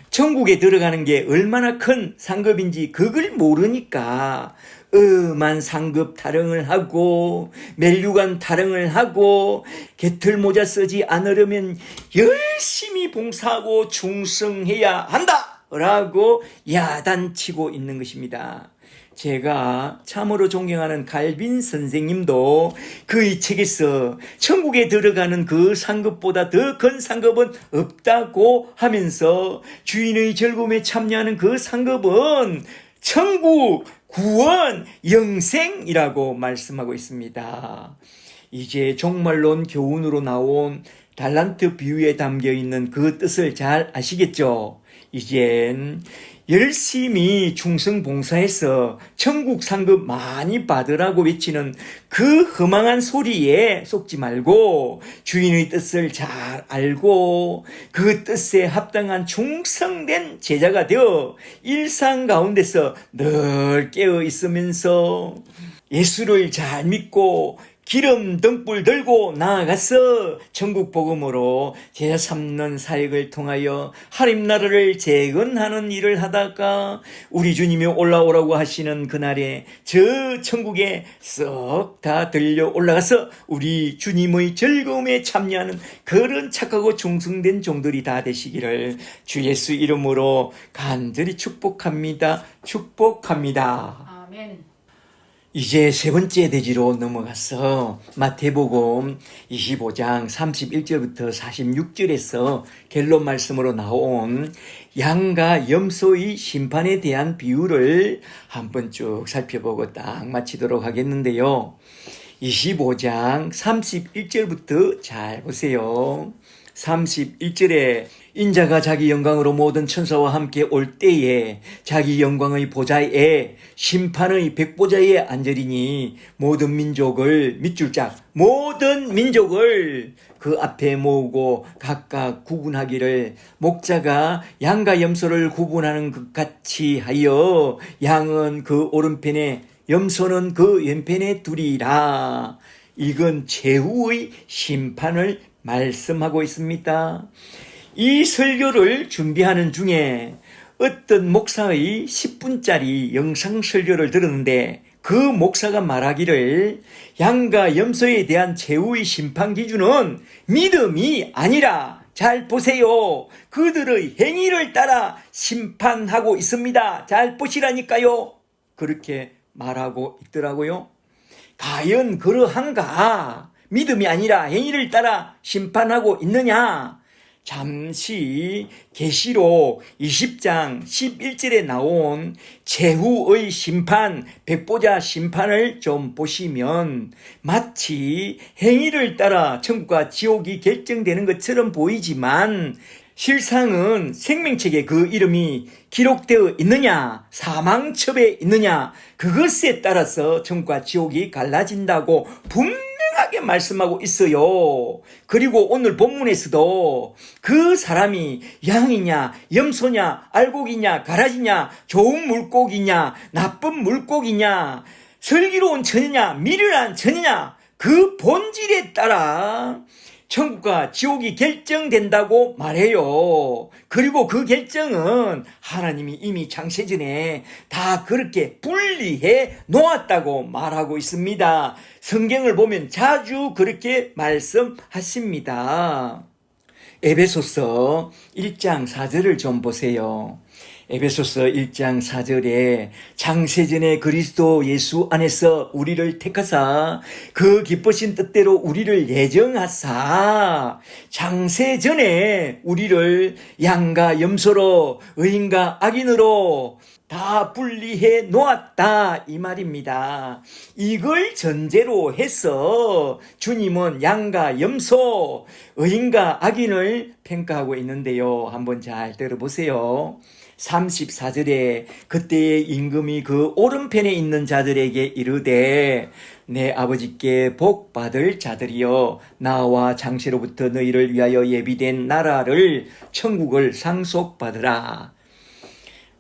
천국에 들어가는 게 얼마나 큰 상급인지 그걸 모르니까 엄한 상급 타령을 하고 멜류관 타령을 하고 개털모자 쓰지 않으려면 열심히 봉사하고 충성해야 한다 라고 야단치고 있는 것입니다. 제가 참으로 존경하는 갈빈 선생님도 그의 책에서 천국에 들어가는 그 상급보다 더 큰 상급은 없다고 하면서 주인의 즐거움에 참여하는 그 상급은 천국, 구원, 영생이라고 말씀하고 있습니다. 이제 종말론 교훈으로 나온 달란트 비유에 담겨있는 그 뜻을 잘 아시겠죠? 이젠 열심히 충성 봉사해서 천국 상급 많이 받으라고 외치는 그 허망한 소리에 속지 말고 주인의 뜻을 잘 알고 그 뜻에 합당한 충성된 제자가 되어 일상 가운데서 늘 깨어 있으면서 예수를 잘 믿고 기름 등불 들고 나아가서 천국 복음으로 제자 삼는 사역을 통하여 하나님 나라를 재건하는 일을 하다가 우리 주님이 올라오라고 하시는 그날에 저 천국에 썩 다 들려 올라가서 우리 주님의 즐거움에 참여하는 그런 착하고 충성된 종들이 다 되시기를 주 예수 이름으로 간절히 축복합니다. 축복합니다. 아멘. 이제 세 번째 대지로 넘어가서 마태복음 25장 31절부터 46절에서 결론 말씀으로 나온 양과 염소의 심판에 대한 비유를 한번 쭉 살펴보고 딱 마치도록 하겠는데요. 25장 31절부터 잘 보세요. 31절에 인자가 자기 영광으로 모든 천사와 함께 올 때에 자기 영광의 보좌에 심판의 백보좌에 앉으리니 모든 민족을 밑줄 짝 모든 민족을 그 앞에 모으고 각각 구분하기를 목자가 양과 염소를 구분하는 것 같이 하여 양은 그 오른편에 염소는 그 왼편에 두리라. 이건 최후의 심판을 말씀하고 있습니다. 이 설교를 준비하는 중에 어떤 목사의 10분짜리 영상 설교를 들었는데 그 목사가 말하기를 양과 염소에 대한 최후의 심판 기준은 믿음이 아니라 잘 보세요. 그들의 행위를 따라 심판하고 있습니다. 잘 보시라니까요. 그렇게 말하고 있더라고요. 과연 그러한가? 믿음이 아니라 행위를 따라 심판하고 있느냐? 잠시 계시록 20장 11절에 나온 최후의 심판, 백보자 심판을 좀 보시면 마치 행위를 따라 천국과 지옥이 결정되는 것처럼 보이지만 실상은 생명책에 그 이름이 기록되어 있느냐, 사망첩에 있느냐, 그것에 따라서 천국과 지옥이 갈라진다고 분명하게 말씀하고 있어요. 그리고 오늘 본문에서도 그 사람이 양이냐, 염소냐, 알곡이냐, 가라지냐, 좋은 물고기냐, 나쁜 물고기냐, 슬기로운 처녀냐, 미련한 처녀냐, 그 본질에 따라 천국과 지옥이 결정된다고 말해요. 그리고 그 결정은 하나님이 이미 창세전에 다 그렇게 분리해 놓았다고 말하고 있습니다. 성경을 보면 자주 그렇게 말씀하십니다. 에베소서 1장 4절을 좀 보세요. 에베소서 1장 4절에 창세전에 그리스도 예수 안에서 우리를 택하사 그 기쁘신 뜻대로 우리를 예정하사 창세전에 우리를 양과 염소로 의인과 악인으로 다 분리해 놓았다 이 말입니다. 이걸 전제로 해서 주님은 양과 염소, 의인과 악인을 평가하고 있는데요. 한번 잘 들어보세요. 34절에 그때의 임금이 그 오른편에 있는 자들에게 이르되 내 아버지께 복 받을 자들이여 나와 장세로부터 너희를 위하여 예비된 나라를 천국을 상속받으라.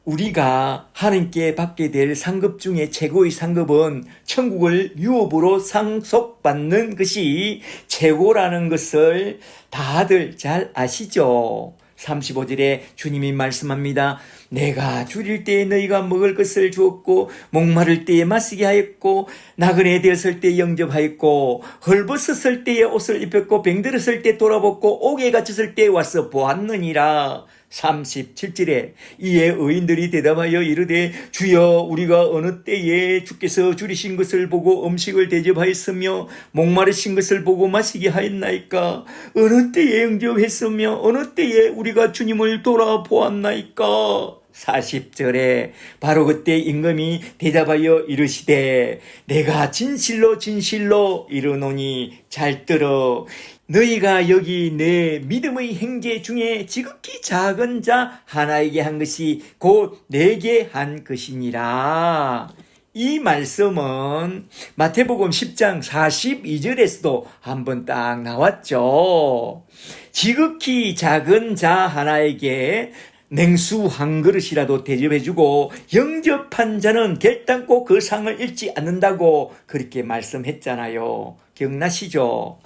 우리가 하나님께 받게 될 상급 중에 최고의 상급은 천국을 유업으로 상속받는 것이 최고라는 것을 다들 잘 아시죠? 35절에 주님이 말씀합니다. 내가 줄일 때에 너희가 먹을 것을 주었고 목마를 때에 마시게 하였고 나그네 되었을 때 영접하였고 헐벗었을 때에 옷을 입혔고 병들었을 때 돌아봤고 옥에 갇혔을 때에 와서 보았느니라. 37절에 이에 의인들이 대답하여 이르되 주여 우리가 어느 때에 주께서 줄이신 것을 보고 음식을 대접하였으며 목마르신 것을 보고 마시게 하였나이까. 어느 때에 영접했으며 어느 때에 우리가 주님을 돌아보았나이까. 40절에 바로 그때 임금이 대답하여 이르시되 내가 진실로 진실로 이르노니 잘 들어 너희가 여기 내 믿음의 행제 중에 지극히 작은 자 하나에게 한 것이 곧 내게 한 것이니라. 이 말씀은 마태복음 10장 42절에서도 한번 딱 나왔죠. 지극히 작은 자 하나에게 냉수 한 그릇이라도 대접해주고 영접한 자는 결단코 그 상을 잃지 않는다고 그렇게 말씀했잖아요. 기억나시죠?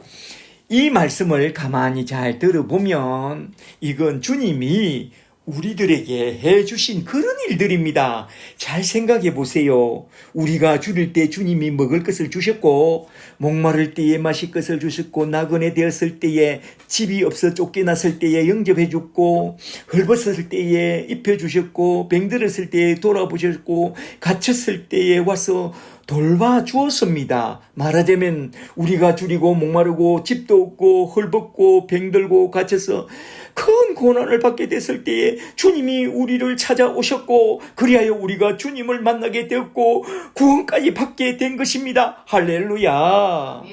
이 말씀을 가만히 잘 들어보면 이건 주님이 우리들에게 해주신 그런 일들입니다. 잘 생각해 보세요. 우리가 줄일 때 주님이 먹을 것을 주셨고 목마를 때에 마실 것을 주셨고 나그네 되었을 때에 집이 없어 쫓겨났을 때에 영접해 줬고 헐벗었을 때에 입혀주셨고 병들었을 때에 돌아보셨고 갇혔을 때에 와서 돌봐주었습니다. 말하자면 우리가 줄이고 목마르고 집도 없고 헐벗고 병들고 갇혀서 큰 고난을 받게 됐을 때에 주님이 우리를 찾아오셨고 그리하여 우리가 주님을 만나게 되었고 구원까지 받게 된 것입니다. 할렐루야.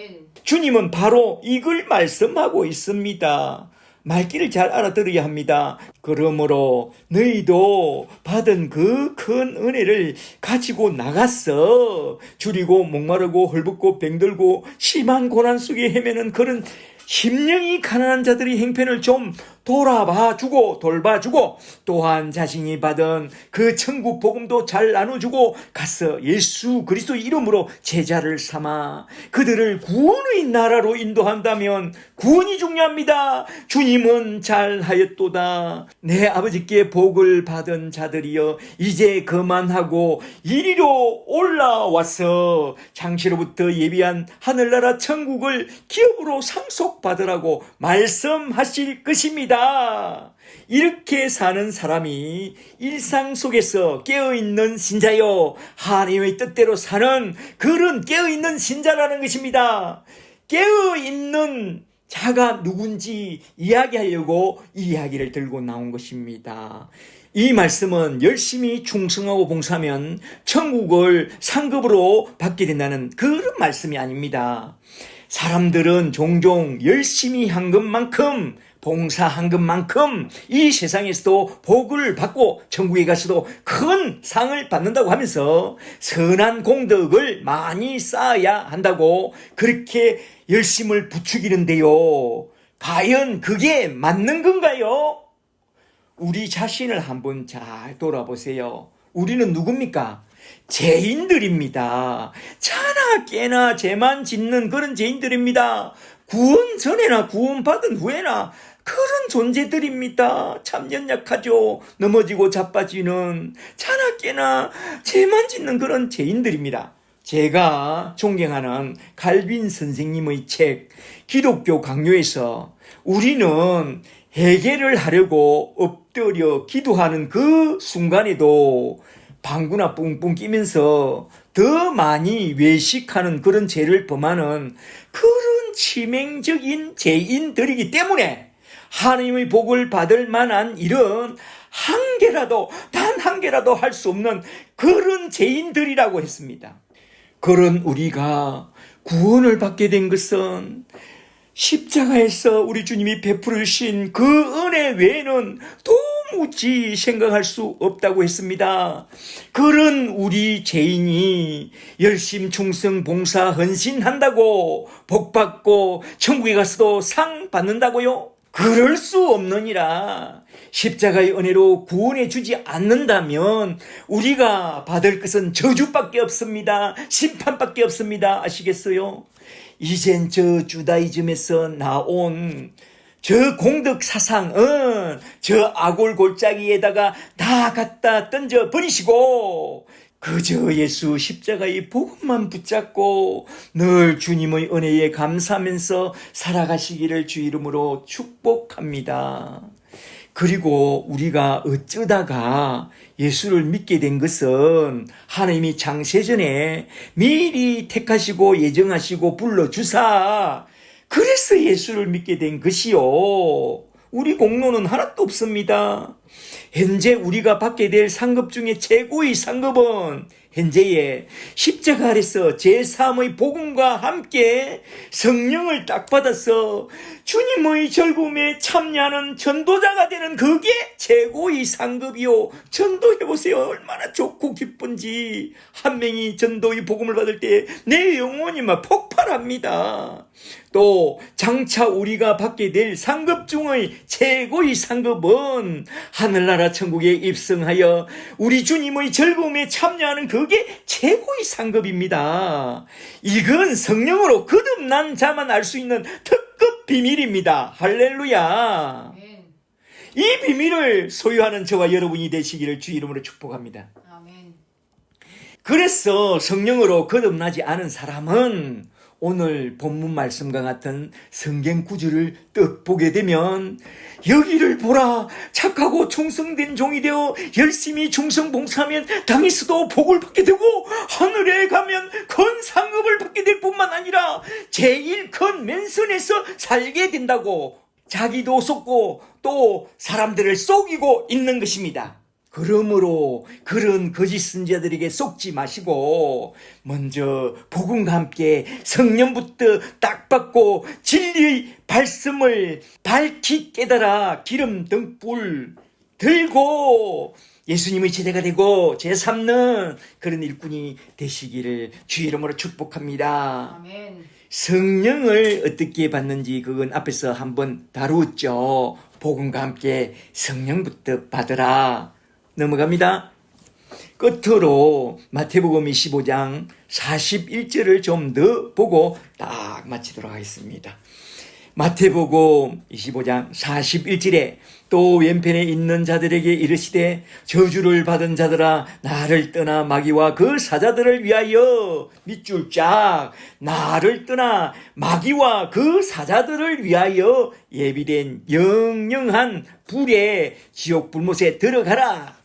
주님은 바로 이걸 말씀하고 있습니다. 말귀를 잘 알아들어야 합니다. 그러므로 너희도 받은 그 큰 은혜를 가지고 나갔어. 줄이고 목마르고 헐벗고 병들고 심한 고난 속에 헤매는 그런 심령이 가난한 자들의 행편을 좀 돌아봐주고 돌봐주고 또한 자신이 받은 그 천국 복음도 잘 나눠주고 가서 예수 그리스도 이름으로 제자를 삼아 그들을 구원의 나라로 인도한다면 구원이 중요합니다. 주님은 잘하였도다. 내 아버지께 복을 받은 자들이여 이제 그만하고 이리로 올라와서 장시로부터 예비한 하늘나라 천국을 기업으로 상속받으라고 말씀하실 것입니다. 이렇게 사는 사람이 일상 속에서 깨어있는 신자요 하나님의 뜻대로 사는 그런 깨어있는 신자라는 것입니다. 깨어있는 자가 누군지 이야기하려고 이 이야기를 들고 나온 것입니다. 이 말씀은 열심히 충성하고 봉사하면 천국을 상급으로 받게 된다는 그런 말씀이 아닙니다. 사람들은 종종 열심히 한 것만큼 봉사한 것만큼 이 세상에서도 복을 받고 천국에 가서도 큰 상을 받는다고 하면서 선한 공덕을 많이 쌓아야 한다고 그렇게 열심을 부추기는데요. 과연 그게 맞는 건가요? 우리 자신을 한번 잘 돌아보세요. 우리는 누굽니까? 죄인들입니다. 차나 깨나 죄만 짓는 그런 죄인들입니다. 구원 전에나 구원받은 후에나 그런 존재들입니다. 참 연약하죠. 넘어지고 자빠지는 자나깨나 죄만 짓는 그런 죄인들입니다. 제가 존경하는 칼빈 선생님의 책 기독교 강요에서 우리는 해결을 하려고 엎드려 기도하는 그 순간에도 방구나 뿡뿡 끼면서 더 많이 외식하는 그런 죄를 범하는 그런 치명적인 죄인들이기 때문에 하나님의 복을 받을 만한 일은 한 개라도, 단 한 개라도 할 수 없는 그런 죄인들이라고 했습니다. 그런 우리가 구원을 받게 된 것은 십자가에서 우리 주님이 베풀으신 그 은혜 외에는 도무지 생각할 수 없다고 했습니다. 그런 우리 죄인이 열심 충성 봉사 헌신한다고 복받고 천국에 가서도 상 받는다고요? 그럴 수 없느니라. 십자가의 은혜로 구원해 주지 않는다면 우리가 받을 것은 저주밖에 없습니다. 심판밖에 없습니다. 아시겠어요? 이젠 저 주다이즘에서 나온 저 공덕 사상은 저 아골 골짜기에다가 다 갖다 던져 버리시고 그저 예수 십자가의 복음만 붙잡고 늘 주님의 은혜에 감사하면서 살아가시기를 주 이름으로 축복합니다. 그리고 우리가 어쩌다가 예수를 믿게 된 것은 하나님이 창세전에 미리 택하시고 예정하시고 불러주사 그래서 예수를 믿게 된 것이요. 우리 공로는 하나도 없습니다. 현재 우리가 받게 될 상급 중에 최고의 상급은 현재의 십자가 아래서 제3의 복음과 함께 성령을 딱 받아서 주님의 즐거움에 참여하는 전도자가 되는 그게 최고의 상급이요. 전도해보세요. 얼마나 좋고 기쁜지. 한 명이 전도의 복음을 받을 때 내 영혼이 막 폭발합니다. 또 장차 우리가 받게 될 상급 중의 최고의 상급은 하늘나라 천국에 입성하여 우리 주님의 즐거움에 참여하는 그게 최고의 상급입니다. 이건 성령으로 거듭난 자만 알 수 있는 특급 비밀입니다. 할렐루야. 이 비밀을 소유하는 저와 여러분이 되시기를 주 이름으로 축복합니다. 그래서 성령으로 거듭나지 않은 사람은 오늘 본문 말씀과 같은 성경 구절을 떡 보게 되면 여기를 보라 착하고 충성된 종이 되어 열심히 충성 봉사하면 땅에서도 복을 받게 되고 하늘에 가면 큰 상급을 받게 될 뿐만 아니라 제일 큰 맨선에서 살게 된다고 자기도 속고 또 사람들을 속이고 있는 것입니다. 그러므로 그런 거짓 선지자들에게 속지 마시고 먼저 복음과 함께 성령부터 딱 받고 진리의 말씀을 밝히 깨달아 기름 등불 들고 예수님의 제자가 되고 제3는 그런 일꾼이 되시기를 주 이름으로 축복합니다. 아멘. 성령을 어떻게 받는지 그건 앞에서 한번 다루었죠. 복음과 함께 성령부터 받으라. 넘어갑니다. 끝으로 마태복음 25장 41절을 좀 더 보고 딱 마치도록 하겠습니다. 마태복음 25장 41절에 또 왼편에 있는 자들에게 이르시되 저주를 받은 자들아 나를 떠나 마귀와 그 사자들을 위하여 밑줄 쫙 나를 떠나 마귀와 그 사자들을 위하여 예비된 영영한 불의 지옥 불못에 들어가라.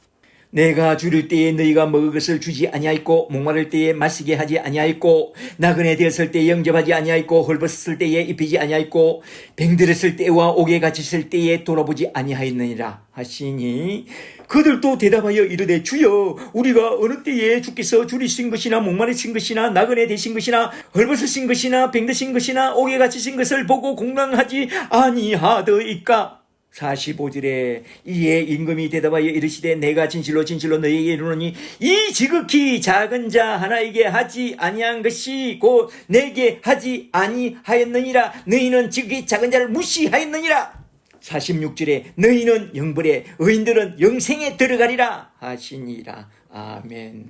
내가 줄일 때에 너희가 먹을 것을 주지 아니하였고 목마를 때에 마시게 하지 아니하였고 나그네 되었을 때에 영접하지 아니하였고 헐벗었을 때에 입히지 아니하였고 병들었을 때와 옥에 갇혔을 때에 돌아보지 아니하였느니라 하시니 그들도 대답하여 이르되 주여 우리가 어느 때에 주께서 줄이신 것이나 목마르신 것이나 나그네 되신 것이나 헐벗으신 것이나 병드신 것이나 옥에 갇히신 것을 보고 공랑하지 아니하더이까. 45절에 이에 임금이 대답하여 이르시되 내가 진실로 진실로 너희에게 이르노니 이 지극히 작은 자 하나에게 하지 아니한 것이 곧 내게 하지 아니하였느니라. 너희는 지극히 작은 자를 무시하였느니라. 46절에 너희는 영벌에 의인들은 영생에 들어가리라 하시니라. 아멘.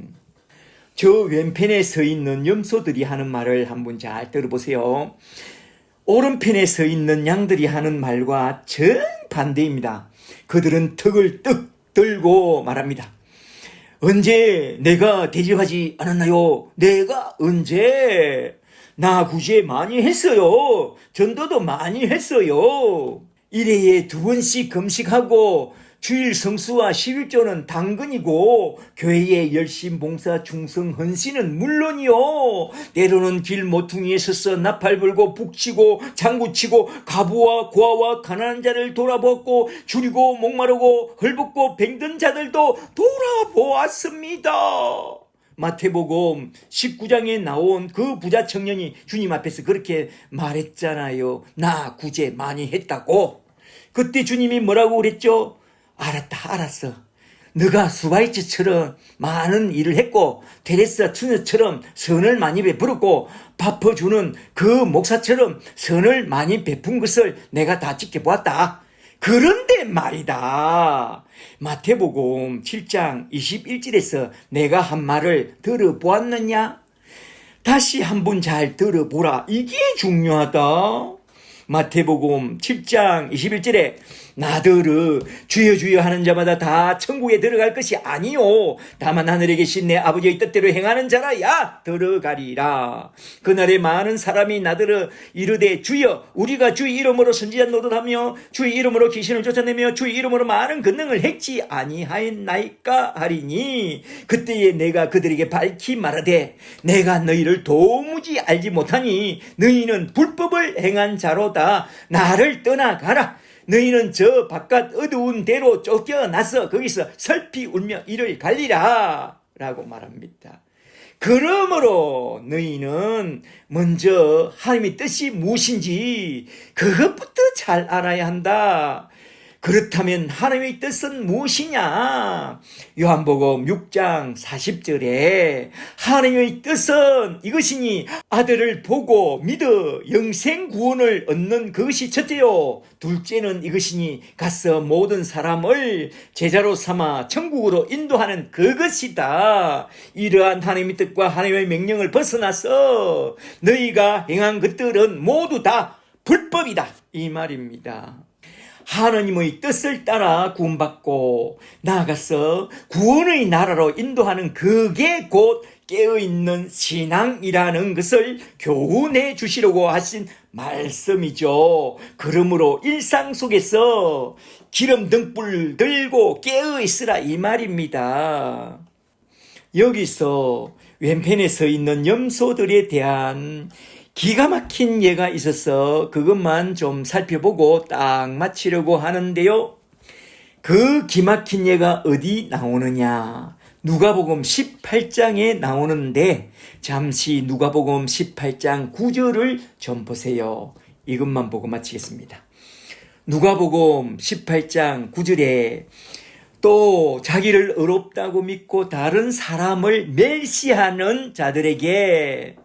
저 왼편에 서 있는 염소들이 하는 말을 한번 잘 들어보세요. 오른편에 서 있는 양들이 하는 말과 정반대입니다. 그들은 턱을 떡 들고 말합니다. 언제 내가 대접하지 않았나요? 내가 언제? 나 구제 많이 했어요. 전도도 많이 했어요. 1회에 2번씩 금식하고 주일 성수와 11조는 당근이고 교회의 열심 봉사 충성 헌신은 물론이요. 때로는 길 모퉁이에 서서 나팔 불고 북치고 장구치고 가부와 고아와 가난한 자를 돌아보았고 줄이고 목마르고 헐벗고 병든 자들도 돌아보았습니다. 마태복음 19장에 나온 그 부자 청년이 주님 앞에서 그렇게 말했잖아요. 나 구제 많이 했다고. 그때 주님이 뭐라고 그랬죠? 알았다, 알았어. 너가 수바이처처럼 많은 일을 했고 테레사 추녀처럼 선을 많이 베풀었고 밥퍼주는 그 목사처럼 선을 많이 베푼 것을 내가 다 지켜보았다. 그런데 말이다. 마태복음 7장 21절에서 내가 한 말을 들어보았느냐? 다시 한번 잘 들어보라. 이게 중요하다. 마태복음 7장 21절에 나더러 주여 주여 하는 자마다 다 천국에 들어갈 것이 아니요 다만 하늘에 계신 내 아버지의 뜻대로 행하는 자라야 들어가리라. 그날에 많은 사람이 나더러 이르되 주여 우리가 주의 이름으로 선지자 노릇하며 주의 이름으로 귀신을 쫓아내며 주의 이름으로 많은 권능을 행치 아니하였나이까 하리니 그때에 내가 그들에게 밝히 말하되 내가 너희를 도무지 알지 못하니 너희는 불법을 행한 자로다. 나를 떠나가라. 너희는 저 바깥 어두운 데로 쫓겨나서 거기서 슬피 울며 이를 갈리라 라고 말합니다. 그러므로 너희는 먼저 하나님의 뜻이 무엇인지 그것부터 잘 알아야 한다. 그렇다면 하나님의 뜻은 무엇이냐? 요한복음 6장 40절에 하나님의 뜻은 이것이니 아들을 보고 믿어 영생 구원을 얻는 그것이 첫째요. 둘째는 이것이니 가서 모든 사람을 제자로 삼아 천국으로 인도하는 그것이다. 이러한 하나님의 뜻과 하나님의 명령을 벗어나서 너희가 행한 것들은 모두 다 불법이다. 이 말입니다. 하나님의 뜻을 따라 구원받고 나아가서 구원의 나라로 인도하는 그게 곧 깨어있는 신앙이라는 것을 교훈해 주시려고 하신 말씀이죠. 그러므로 일상 속에서 기름 등불 들고 깨어있으라 이 말입니다. 여기서 왼편에 서 있는 염소들에 대한 기가 막힌 예가 있어서 그것만 좀 살펴보고 딱 마치려고 하는데요. 그 기막힌 예가 어디 나오느냐? 누가복음 18장에 나오는데 잠시 누가복음 18장 9절을 좀 보세요. 이것만 보고 마치겠습니다. 누가복음 18장 9절에 또 자기를 의롭다고 믿고 다른 사람을 멸시하는 자들에게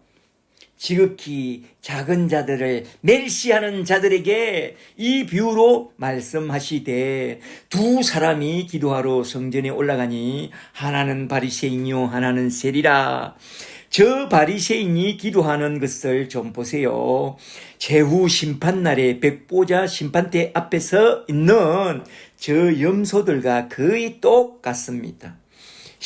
지극히 작은 자들을 멸시하는 자들에게 이 비유로 말씀하시되 두 사람이 기도하러 성전에 올라가니 하나는 바리새인이요 하나는 세리라. 저 바리새인이 기도하는 것을 좀 보세요. 제후 심판날에 백보자 심판대 앞에서 있는 저 염소들과 거의 똑같습니다.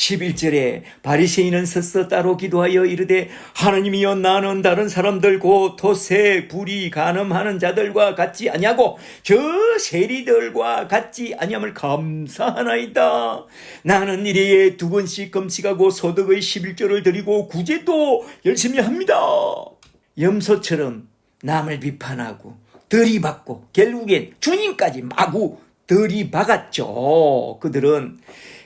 11절에 바리새인은 서서 따로 기도하여 이르되 하나님이여 나는 다른 사람들 곧 토색 불이 간음하는 자들과 같지 아니하고 저 세리들과 같지 아니함을 감사하나이다. 나는 일회에 2번씩 금식하고 소득의 11조를 드리고 구제도 열심히 합니다. 염소처럼 남을 비판하고 들이받고 결국엔 주님까지 마구 들이박았죠. 그들은.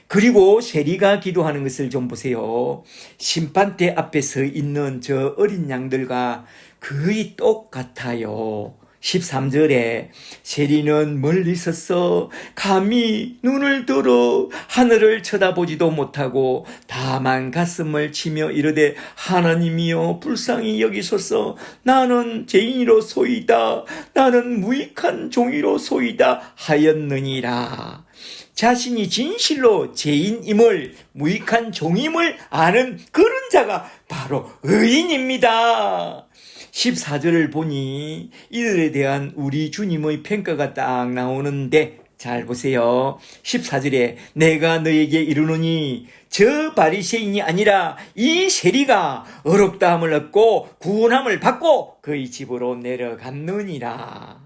그리고 세리가 기도하는 것을 좀 보세요. 심판대 앞에 서 있는 저 어린 양들과 거의 똑같아요. 13절에 세리는 멀리 서서 감히 눈을 들어 하늘을 쳐다보지도 못하고 다만 가슴을 치며 이르되 하나님이여 불쌍히 여기소서. 나는 죄인이로소이다. 나는 무익한 종이로소이다 하였느니라. 자신이 진실로 죄인임을, 무익한 종임을 아는 그런 자가 바로 의인입니다. 14절을 보니 이들에 대한 우리 주님의 평가가 딱 나오는데 잘 보세요. 14절에 내가 너에게 이르노니 저 바리새인이 아니라 이 세리가 의롭다함을 얻고 구원함을 받고 그의 집으로 내려갔느니라.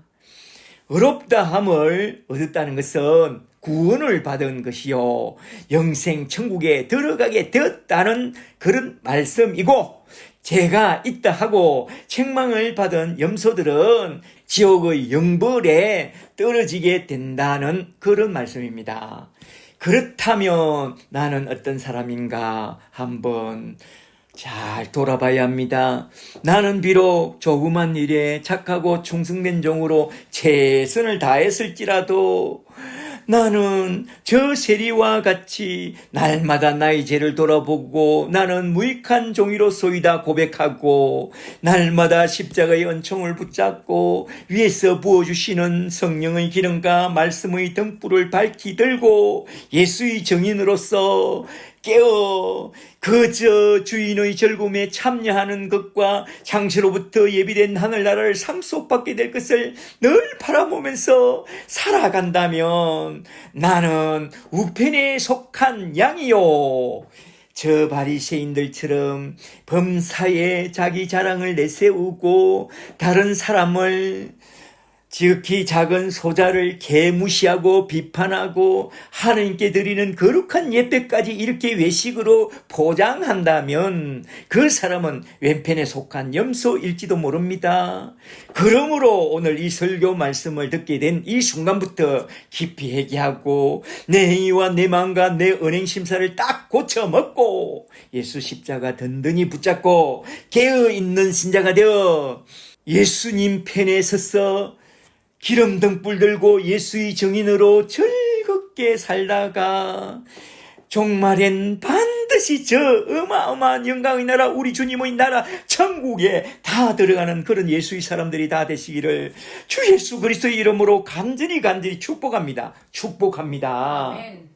의롭다함을 얻었다는 것은 구원을 받은 것이요, 영생 천국에 들어가게 되었다는 그런 말씀이고, 죄가 있다 하고 책망을 받은 염소들은 지옥의 영벌에 떨어지게 된다는 그런 말씀입니다. 그렇다면 나는 어떤 사람인가 한번 잘 돌아봐야 합니다. 나는 비록 조그만 일에 착하고 충성된 종으로 최선을 다했을지라도 나는 저 세리와 같이 날마다 나의 죄를 돌아보고 나는 무익한 종이로소이다 고백하고 날마다 십자가의 은총을 붙잡고 위에서 부어주시는 성령의 기름과 말씀의 등불을 밝히 들고 예수의 증인으로서 깨어 그저 주인의 즐거움에 참여하는 것과 장시로부터 예비된 하늘나라를 상속받게 될 것을 늘 바라보면서 살아간다면 나는 우편에 속한 양이요, 저 바리새인들처럼 범사에 자기 자랑을 내세우고 다른 사람을 지극히 작은 소자를 개무시하고 비판하고 하나님께 드리는 거룩한 예배까지 이렇게 외식으로 포장한다면 그 사람은 왼편에 속한 염소일지도 모릅니다. 그러므로 오늘 이 설교 말씀을 듣게 된 이 순간부터 깊이 회개하고 내 행위와 내 마음과 내 언행심사를 딱 고쳐먹고 예수 십자가 든든히 붙잡고 깨어있는 신자가 되어 예수님 편에 서서 기름 등불 들고 예수의 증인으로 즐겁게 살다가 종말엔 반드시 저 어마어마한 영광의 나라, 우리 주님의 나라 천국에 다 들어가는 그런 예수의 사람들이 다 되시기를 주 예수 그리스도의 이름으로 간절히 축복합니다. 아멘.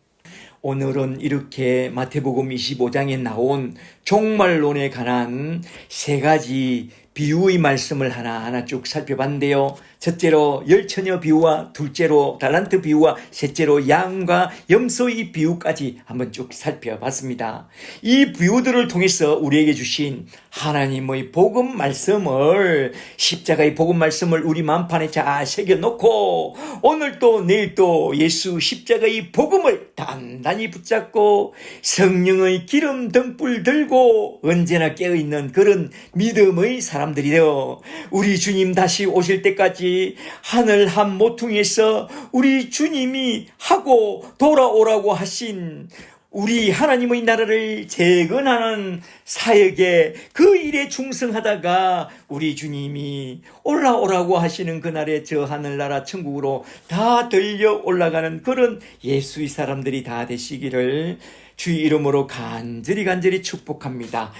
오늘은 이렇게 마태복음 25장에 나온 종말론에 관한 세 가지 비유의 말씀을 하나하나 쭉 살펴봤는데요. 첫째로 열처녀 비유와, 둘째로 달란트 비유와, 셋째로 양과 염소의 비유까지 한번 쭉 살펴봤습니다. 이 비유들을 통해서 우리에게 주신 하나님의 복음 말씀을, 십자가의 복음 말씀을 우리 마음판에 잘 새겨놓고 오늘 또 내일 또 예수 십자가의 복음을 단단히 붙잡고 성령의 기름 등불 들고 언제나 깨어있는 그런 믿음의 사람들이 되어 우리 주님 다시 오실 때까지 하늘 한 모퉁이에서 우리 주님이 하고 돌아오라고 하신 우리 하나님의 나라를 재건하는 사역에 그 일에 충성하다가 우리 주님이 올라오라고 하시는 그날에 저 하늘나라 천국으로 다 들려 올라가는 그런 예수의 사람들이 다 되시기를 주의 이름으로 간절히 축복합니다.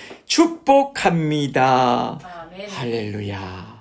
아멘. 할렐루야.